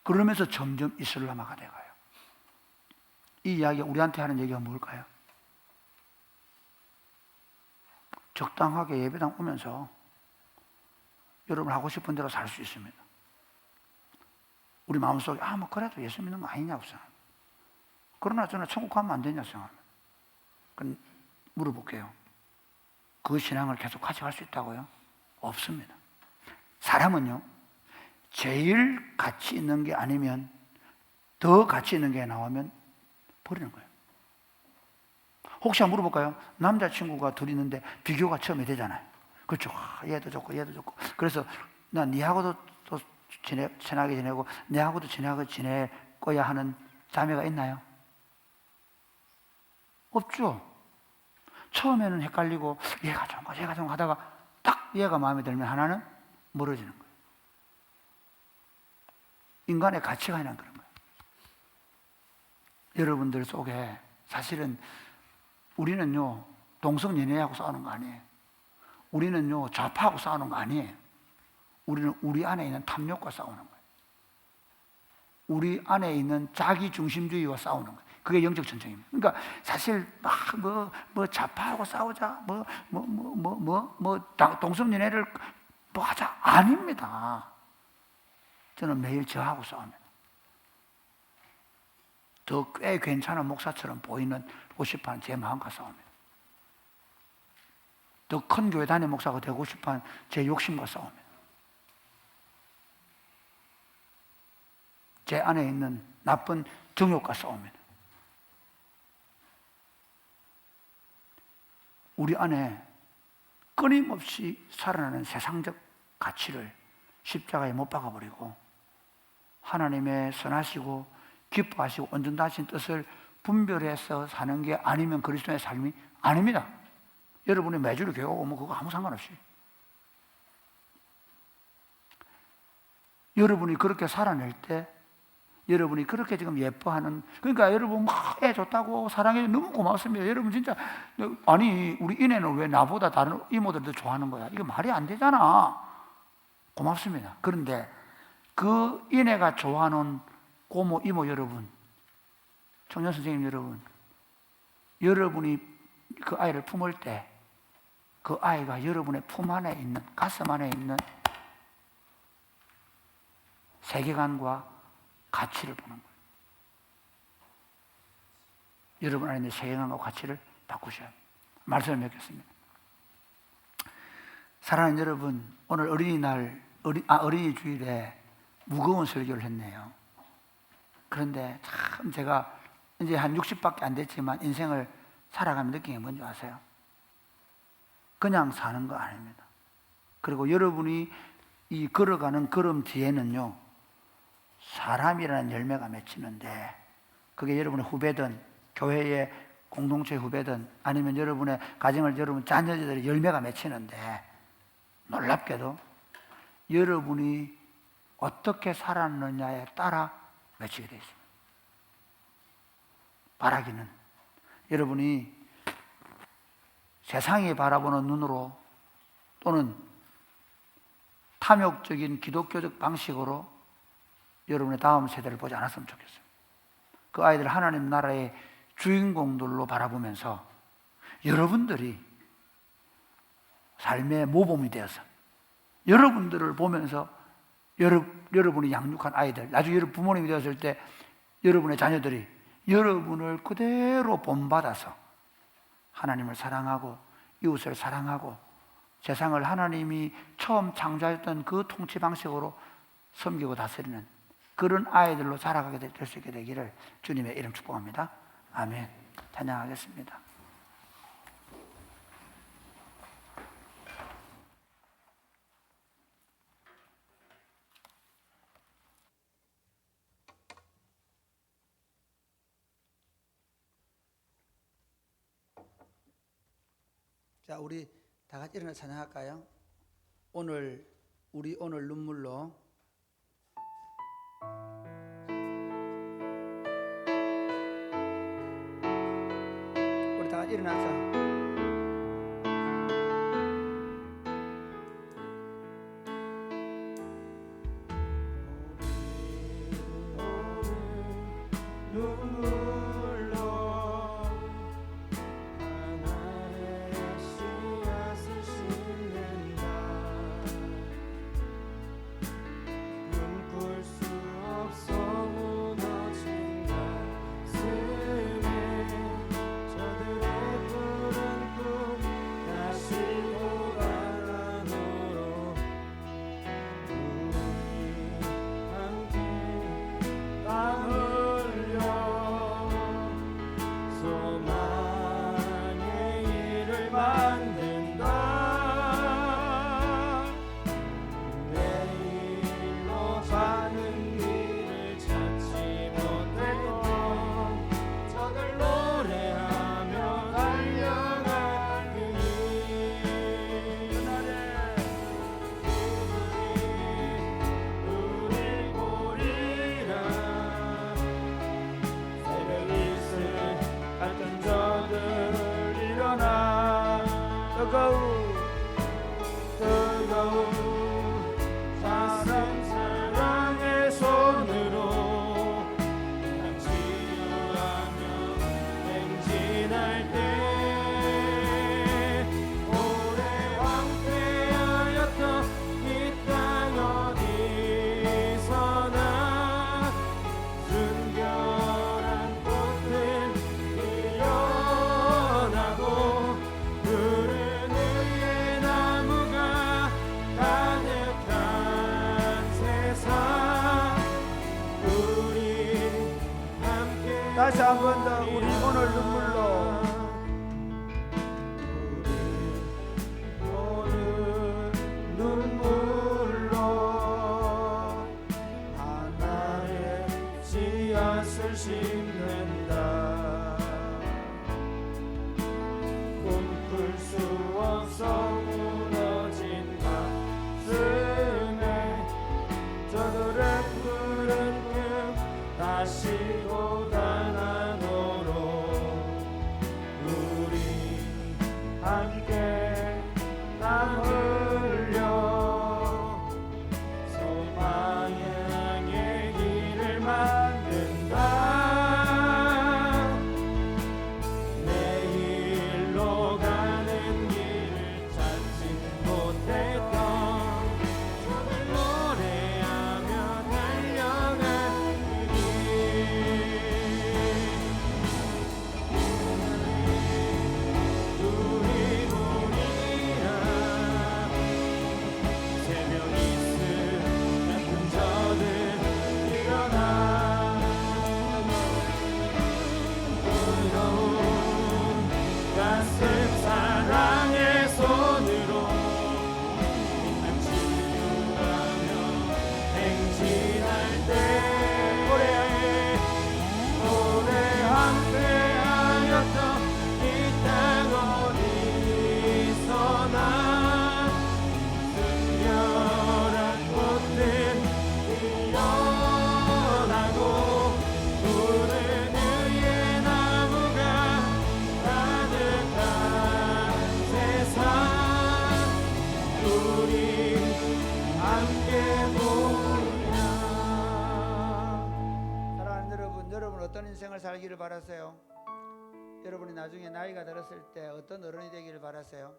그러면서 점점 이슬람화가 돼가요. 이 이야기가 우리한테 하는 얘기가 뭘까요? 적당하게 예배당 오면서 여러분 하고 싶은 대로 살 수 있습니다. 우리 마음속에 뭐 그래도 예수 믿는 거 아니냐고 생각합니다. 그러나 저는 천국 가면 안 되냐 생각합니다. 그럼 물어볼게요. 그 신앙을 계속 가져갈 수 있다고요? 없습니다. 사람은요, 제일 가치 있는 게 아니면 더 가치 있는 게 나오면 버리는 거예요. 혹시 한번 물어볼까요? 남자친구가 둘 있는데 비교가 처음에 되잖아요. 그렇죠. 얘도 좋고 얘도 좋고. 그래서 난 니하고도 또 친하게 지내고 내하고도 친하게 지낼 거야 하는 자매가 있나요? 없죠. 처음에는 헷갈리고 얘가 좋은가 얘가 좋은가 하다가 딱 얘가 마음에 들면 하나는 멀어지는 거예요. 인간의 가치관이란 그런 거예요. 여러분들 속에 사실은 우리는요, 동성연애하고 싸우는 거 아니에요. 우리는요, 좌파하고 싸우는 거 아니에요. 우리는 우리 안에 있는 탐욕과 싸우는 거예요. 우리 안에 있는 자기중심주의와 싸우는 거예요. 그게 영적 전쟁입니다. 그러니까 사실 좌파하고 싸우자, 동성연애를 하자 아닙니다. 저는 매일 저하고 싸웁니다. 더 꽤 괜찮은 목사처럼 보이고 싶어하는 제 마음과 싸웁니다. 더 큰 교회 다니는 목사가 되고 싶어하는 제 욕심과 싸웁니다. 제 안에 있는 나쁜 정욕과 싸웁니다. 우리 안에 끊임없이 살아나는 세상적 가치를 십자가에 못 박아버리고 하나님의 선하시고 기뻐하시고 온전하신 뜻을 분별해서 사는 게 아니면 그리스도의 삶이 아닙니다. 여러분이 매주를 교회 오면 그거 아무 상관없이 여러분이 그렇게 살아낼 때 여러분이 그렇게 지금 예뻐하는, 그러니까 여러분 막 애 좋다고 사랑해 너무 고맙습니다. 여러분 진짜 아니 우리 이내는 왜 나보다 다른 이모들도 좋아하는 거야? 이거 말이 안 되잖아. 고맙습니다. 그런데 그 이내가 좋아하는 고모 이모 여러분, 청년 선생님 여러분, 여러분이 그 아이를 품을 때 그 아이가 여러분의 품 안에 있는, 가슴 안에 있는 세계관과 가치를 보는 거예요. 여러분 안에 있는 세계관과 가치를 바꾸셔야 합니다. 말씀을 맺겠습니다. 사랑하는 여러분, 오늘 어린이날, 어린이 주일에 무거운 설교를 했네요. 그런데 참 제가 이제 한 60밖에 안 됐지만 인생을 살아가면 느낀 게 뭔지 아세요? 그냥 사는 거 아닙니다. 그리고 여러분이 이 걸어가는 걸음 뒤에는요, 사람이라는 열매가 맺히는데 그게 여러분의 후배든 교회의 공동체 후배든 아니면 여러분의 가정을 여러분 자녀들의 열매가 맺히는데 놀랍게도 여러분이 어떻게 살았느냐에 따라 맺히게 되어 있습니다. 바라기는 여러분이 세상이 바라보는 눈으로 또는 탐욕적인 기독교적 방식으로 여러분의 다음 세대를 보지 않았으면 좋겠어요. 그 아이들 하나님 나라의 주인공들로 바라보면서 여러분들이 삶의 모범이 되어서 여러분들을 보면서 여러분이 양육한 아이들, 나중에 여러분 부모님이 되었을 때 여러분의 자녀들이 여러분을 그대로 본받아서 하나님을 사랑하고 이웃을 사랑하고 세상을 하나님이 처음 창조했던 그 통치 방식으로 섬기고 다스리는 그런 아이들로 자라가게 될 수 있게 되기를 주님의 이름 축복합니다. 아멘. 찬양하겠습니다. 자, 우리 다 같이 일어나 찬양할까요? 우리 오늘 눈물로 우리 다 같이 일어나자. 사랑의 손으로 난 치유하며 행진할 때 오래 황폐하였던 이 땅 어디서나 순결한 꽃들 피어나고 푸른 의의 나무가 가득한 세상 우리 함께 다시 한 번 더 우리 오늘 눈물로 오늘 눈물로 하나의 씨앗을 심는다 꿈꿀 수 없어 무너진 가슴에 저들의 푸른 꿈 다시 돋아나도록 우리 함께 땀 흘려 소망의 길을 만든다 내일로 가는 길을 찾지 못했던 저들 노래하며 달려간 길 우리 보리라 새벽 이슬 같은 저들 일어나 뜨거운 가슴 사랑의 손으로 난 치유하며 행진할 때 오래 함께하였던 이 땅 어디서나 순결한 꽃들 피어나고 푸른 의의 나무가 가득한 인생을 살기를 바라세요? 여러분이 나중에 나이가 들었을 때 어떤 어른이 되기를 바라세요?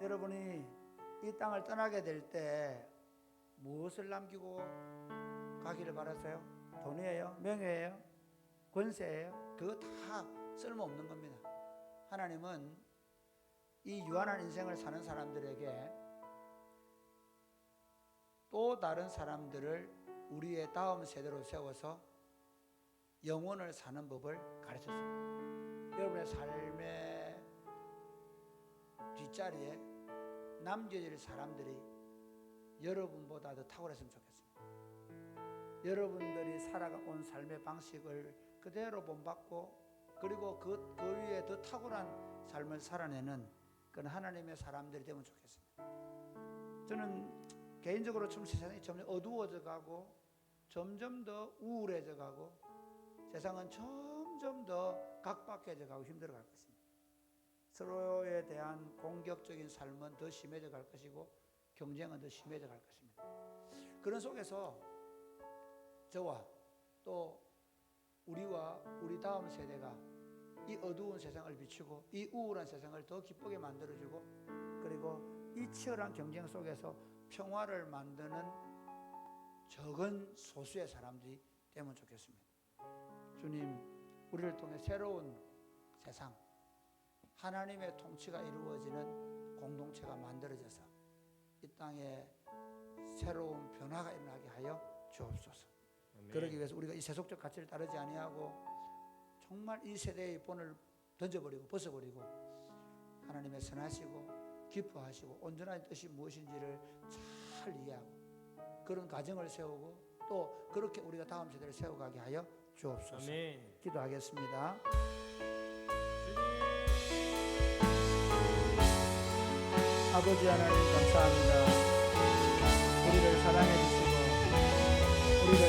여러분이 이 땅을 떠나게 될 때 무엇을 남기고 가기를 바라세요? 돈이에요? 명예예요? 권세예요? 그거 다 쓸모없는 겁니다. 하나님은 이 유한한 인생을 사는 사람들에게 또 다른 사람들을 우리의 다음 세대로 세워서 영혼을 사는 법을 가르쳤습니다. 여러분의 삶의 뒷자리에 남겨질 사람들이 여러분보다 더 탁월했으면 좋겠습니다. 여러분들이 살아온 삶의 방식을 그대로 본받고 그리고 그 위에 더 탁월한 삶을 살아내는 그런 하나님의 사람들이 되면 좋겠습니다. 저는 개인적으로 좀 세상이 점점 어두워져 가고 점점 더 우울해져 가고 세상은 점점 더 각박해져 가고 힘들어 갈 것입니다. 서로에 대한 공격적인 삶은 더 심해져 갈 것이고 경쟁은 더 심해져 갈 것입니다. 그런 속에서 저와 또 우리와 우리 다음 세대가 이 어두운 세상을 비추고 이 우울한 세상을 더 기쁘게 만들어주고 그리고 이 치열한 경쟁 속에서 평화를 만드는 적은 소수의 사람들이 되면 좋겠습니다. 주님, 우리를 통해 새로운 세상, 하나님의 통치가 이루어지는 공동체가 만들어져서 이 땅에 새로운 변화가 일어나게 하여 주옵소서. 그러기 위해서 우리가 이 세속적 가치를 따르지 아니하고 정말 이 세대의 본을 던져버리고 벗어버리고 하나님의 선하시고 기뻐하시고 온전한 뜻이 무엇인지를 잘 이해하고 그런 가정을 세우고 또 그렇게 우리가 다음 세대를 세워가게 하여 주옵소서. 아멘. 기도하겠습니다. 아버지 하나님 감사합니다. 우리를 사랑해 주시고 우리를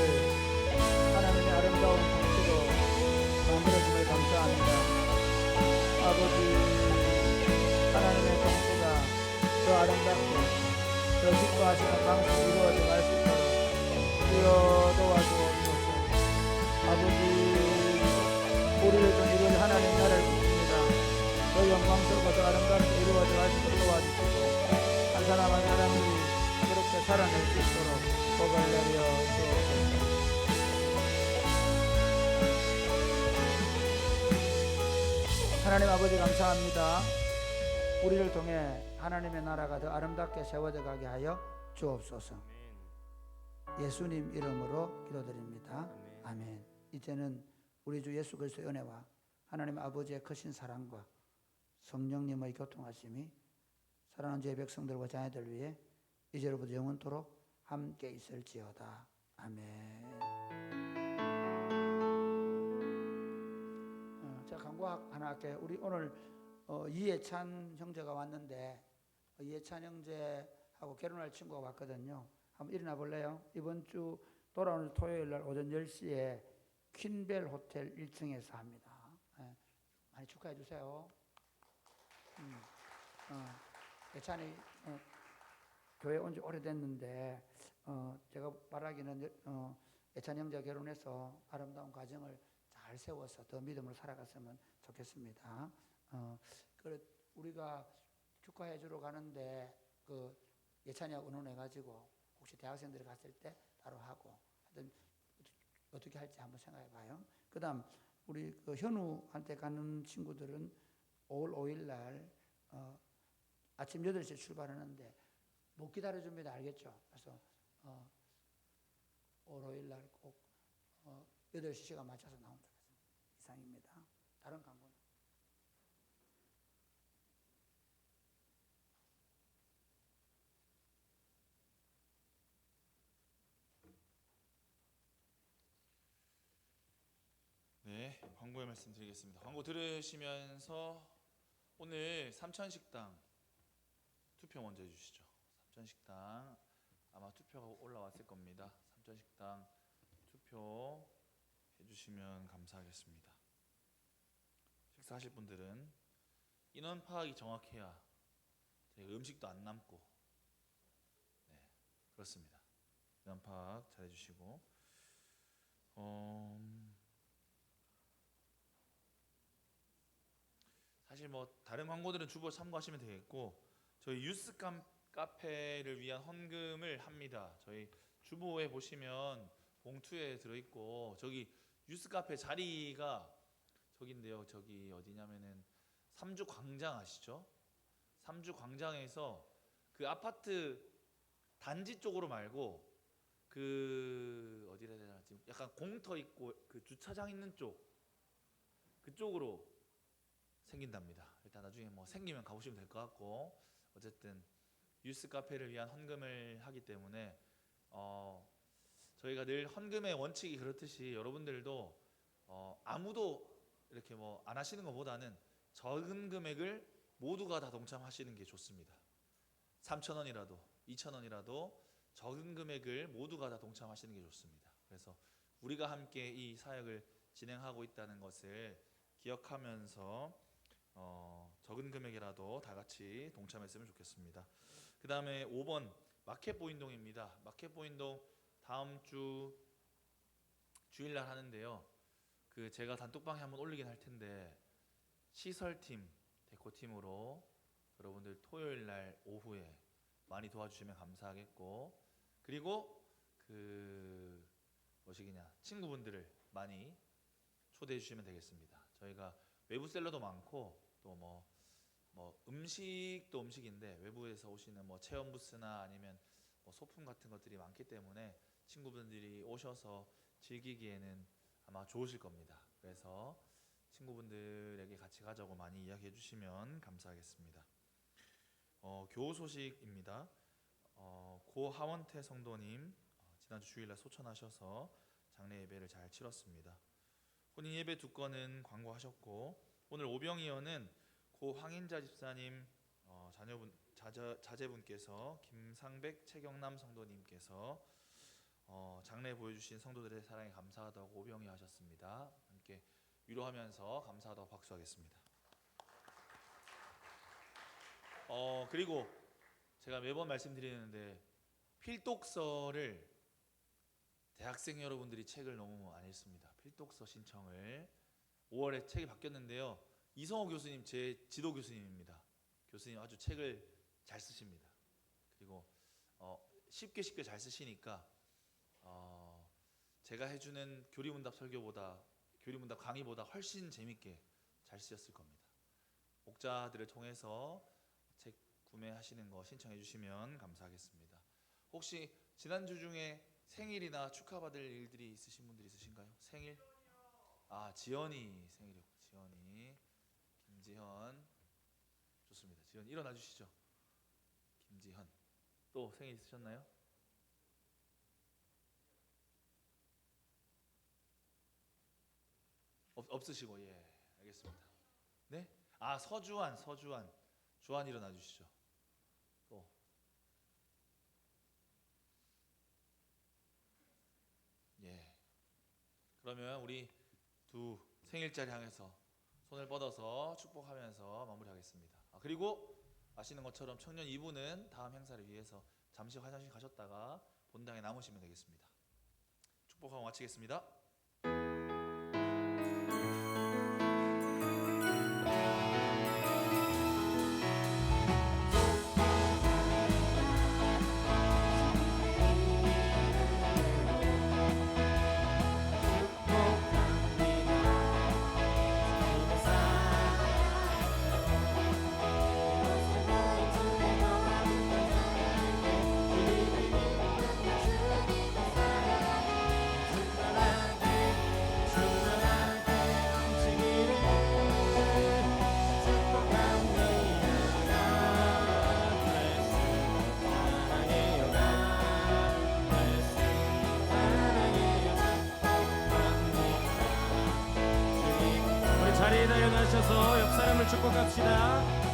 하나님의 아름다운 통치로 만들어줌을 감사합니다. 아버지 하나님의 통치가 더 아름답게 더 기뻐하시는 방식으로 이루어져 갈 수 있도록 주여 도와주옵소서. 아버지 우리를 통해 이룬 하나님 나라를 믿습니다. 더 영광스럽고 더 아름답게 이루어져 갈 수 있도록 도와주시고 한 사람 한 사람이 그렇게 살아낼 수 있도록 복을 내려 주옵소서. 하나님 아버지 감사합니다. 우리를 통해 하나님의 나라가 더 아름답게 세워져 가게 하여 주옵소서. 예수님 이름으로 기도드립니다. 아멘. 이제는 우리 주 예수 그리스도의 은혜와 하나님 아버지의 크신 사랑과 성령님의 교통하심이 사랑하는 주의 백성들과 자녀들 위해 이제로부터 영원토록 함께 있을지어다. 아멘. 제가 광고 하나 할게요. 우리 오늘 이예찬 형제가 왔는데 이예찬 형제하고 결혼할 친구가 왔거든요. 한번 일어나 볼래요? 이번 주 돌아오는 토요일 날 오전 10시에 퀸벨 호텔 1층에서 합니다. 많이 축하해 주세요. 예찬이 교회 온 지 오래됐는데 제가 바라기는 예찬 형제가 결혼해서 아름다운 가정을 잘 세워서 더 믿음으로 살아갔으면 좋겠습니다. 우리가 축하해 주러 가는데 그 예찬이하고 의논해가지고 혹시 대학생들이 갔을 때 따로 하고 하여튼 어떻게 할지 한번 생각해 봐요. 그 다음 우리 그 현우한테 가는 친구들은 5월 5일 날 아침 8시에 출발하는데 못 기다려줍니다. 알겠죠? 그래서 5월 5일 날 꼭 8시 시간 맞춰서 나오면 좋겠습니다. 이상입니다. 다른 광고는? 네, 광고의 말씀 드리겠습니다. 광고 들으시면서 오늘 삼천식당 투표 먼저 해주시죠. 삼천식당 아마 투표가 올라왔을 겁니다. 삼천식당 투표 해주시면 감사하겠습니다. 식사하실 분들은 인원 파악이 정확해야 저희가 음식도 안 남고 그렇습니다. 인원 파악 잘 해주시고 사실 뭐 다른 광고들은 주보 참고하시면 되겠고 저희 유스 카페를 위한 헌금을 합니다. 저희 주보에 보시면 봉투에 들어있고 저기 유스 카페 자리가 저기인데요. 저기 어디냐면은 삼주 광장 아시죠? 삼주 광장에서 그 아파트 단지 쪽으로 말고 그 어디라 해야 되나 지금 약간 공터 있고 그 주차장 있는 쪽 그쪽으로 생긴답니다. 일단 나중에 뭐 생기면 가보시면 될 것 같고 어쨌든 유스 카페를 위한 헌금을 하기 때문에 저희가 늘 헌금의 원칙이 그렇듯이 여러분들도 아무도 이렇게 뭐 안 하시는 것보다는 적은 금액을 모두가 다 동참하시는 게 좋습니다. 3,000원이라도 2,000원이라도 적은 금액을 모두가 다 동참하시는 게 좋습니다. 그래서 우리가 함께 이 사역을 진행하고 있다는 것을 기억하면서 적은 금액이라도 다 같이 동참했으면 좋겠습니다. 그 다음에 5번 마켓 보인동입니다. 마켓 보인동 다음 주 주일날 하는데요. 그 제가 단톡방에 한번 올리긴 할 텐데 시설팀, 데코팀으로 여러분들 토요일날 오후에 많이 도와주시면 감사하겠고 그리고 그 뭐시기냐 친구분들을 많이 초대해 주시면 되겠습니다. 저희가 외부 셀러도 많고 또 뭐 음식도 음식인데 외부에서 오시는 뭐 체험 부스나 아니면 뭐 소품 같은 것들이 많기 때문에 친구분들이 오셔서 즐기기에는 아마 좋으실 겁니다. 그래서 친구분들에게 같이 가자고 많이 이야기해 주시면 감사하겠습니다. 교우 소식입니다. 고 하원태 성도님 지난주 주일날 소천하셔서 장례 예배를 잘 치렀습니다. 혼인 예배 2건은 광고하셨고 오늘 오병이어는 고 황인자 집사님 자제분께서 김상백 최경남 성도님께서 장례 보여주신 성도들의 사랑에 감사하다고 오병이 하셨습니다. 함께 위로하면서 감사하다고 박수하겠습니다. 그리고 제가 매번 말씀드리는데 필독서를 대학생 여러분들이 책을 너무 안 읽습니다. 필독서 신청을 5월에 책이 바뀌었는데요. 이성호 교수님 제 지도 교수님입니다. 교수님 아주 책을 잘 쓰십니다. 그리고 쉽게 잘 쓰시니까 제가 해주는 교리문답 설교보다 교리문답 강의보다 훨씬 재밌게 잘 쓰셨을 겁니다. 목자들을 통해서 책 구매하시는 거 신청해 주시면 감사하겠습니다. 혹시 지난주 중에 생일이나 축하받을 일들이 있으신 분들 있으신가요? 생일? 지연이 생일이었고 지연이 김지현 좋습니다. 지연 일어나 주시죠. 김지현 또 생일 있으셨나요? 없으시고 예 알겠습니다. 네? 서주환 주환 일어나 주시죠. 또 예. 그러면 우리 두 생일자리 향해서 손을 뻗어서 축복하면서 마무리하겠습니다. 그리고 아시는 것처럼 청년 2부는 다음 행사를 위해서 잠시 화장실 가셨다가 본당에 남으시면 되겠습니다. 축복하고 마치겠습니다. 자리에 일어나셔서 옆 사람을 축복합시다.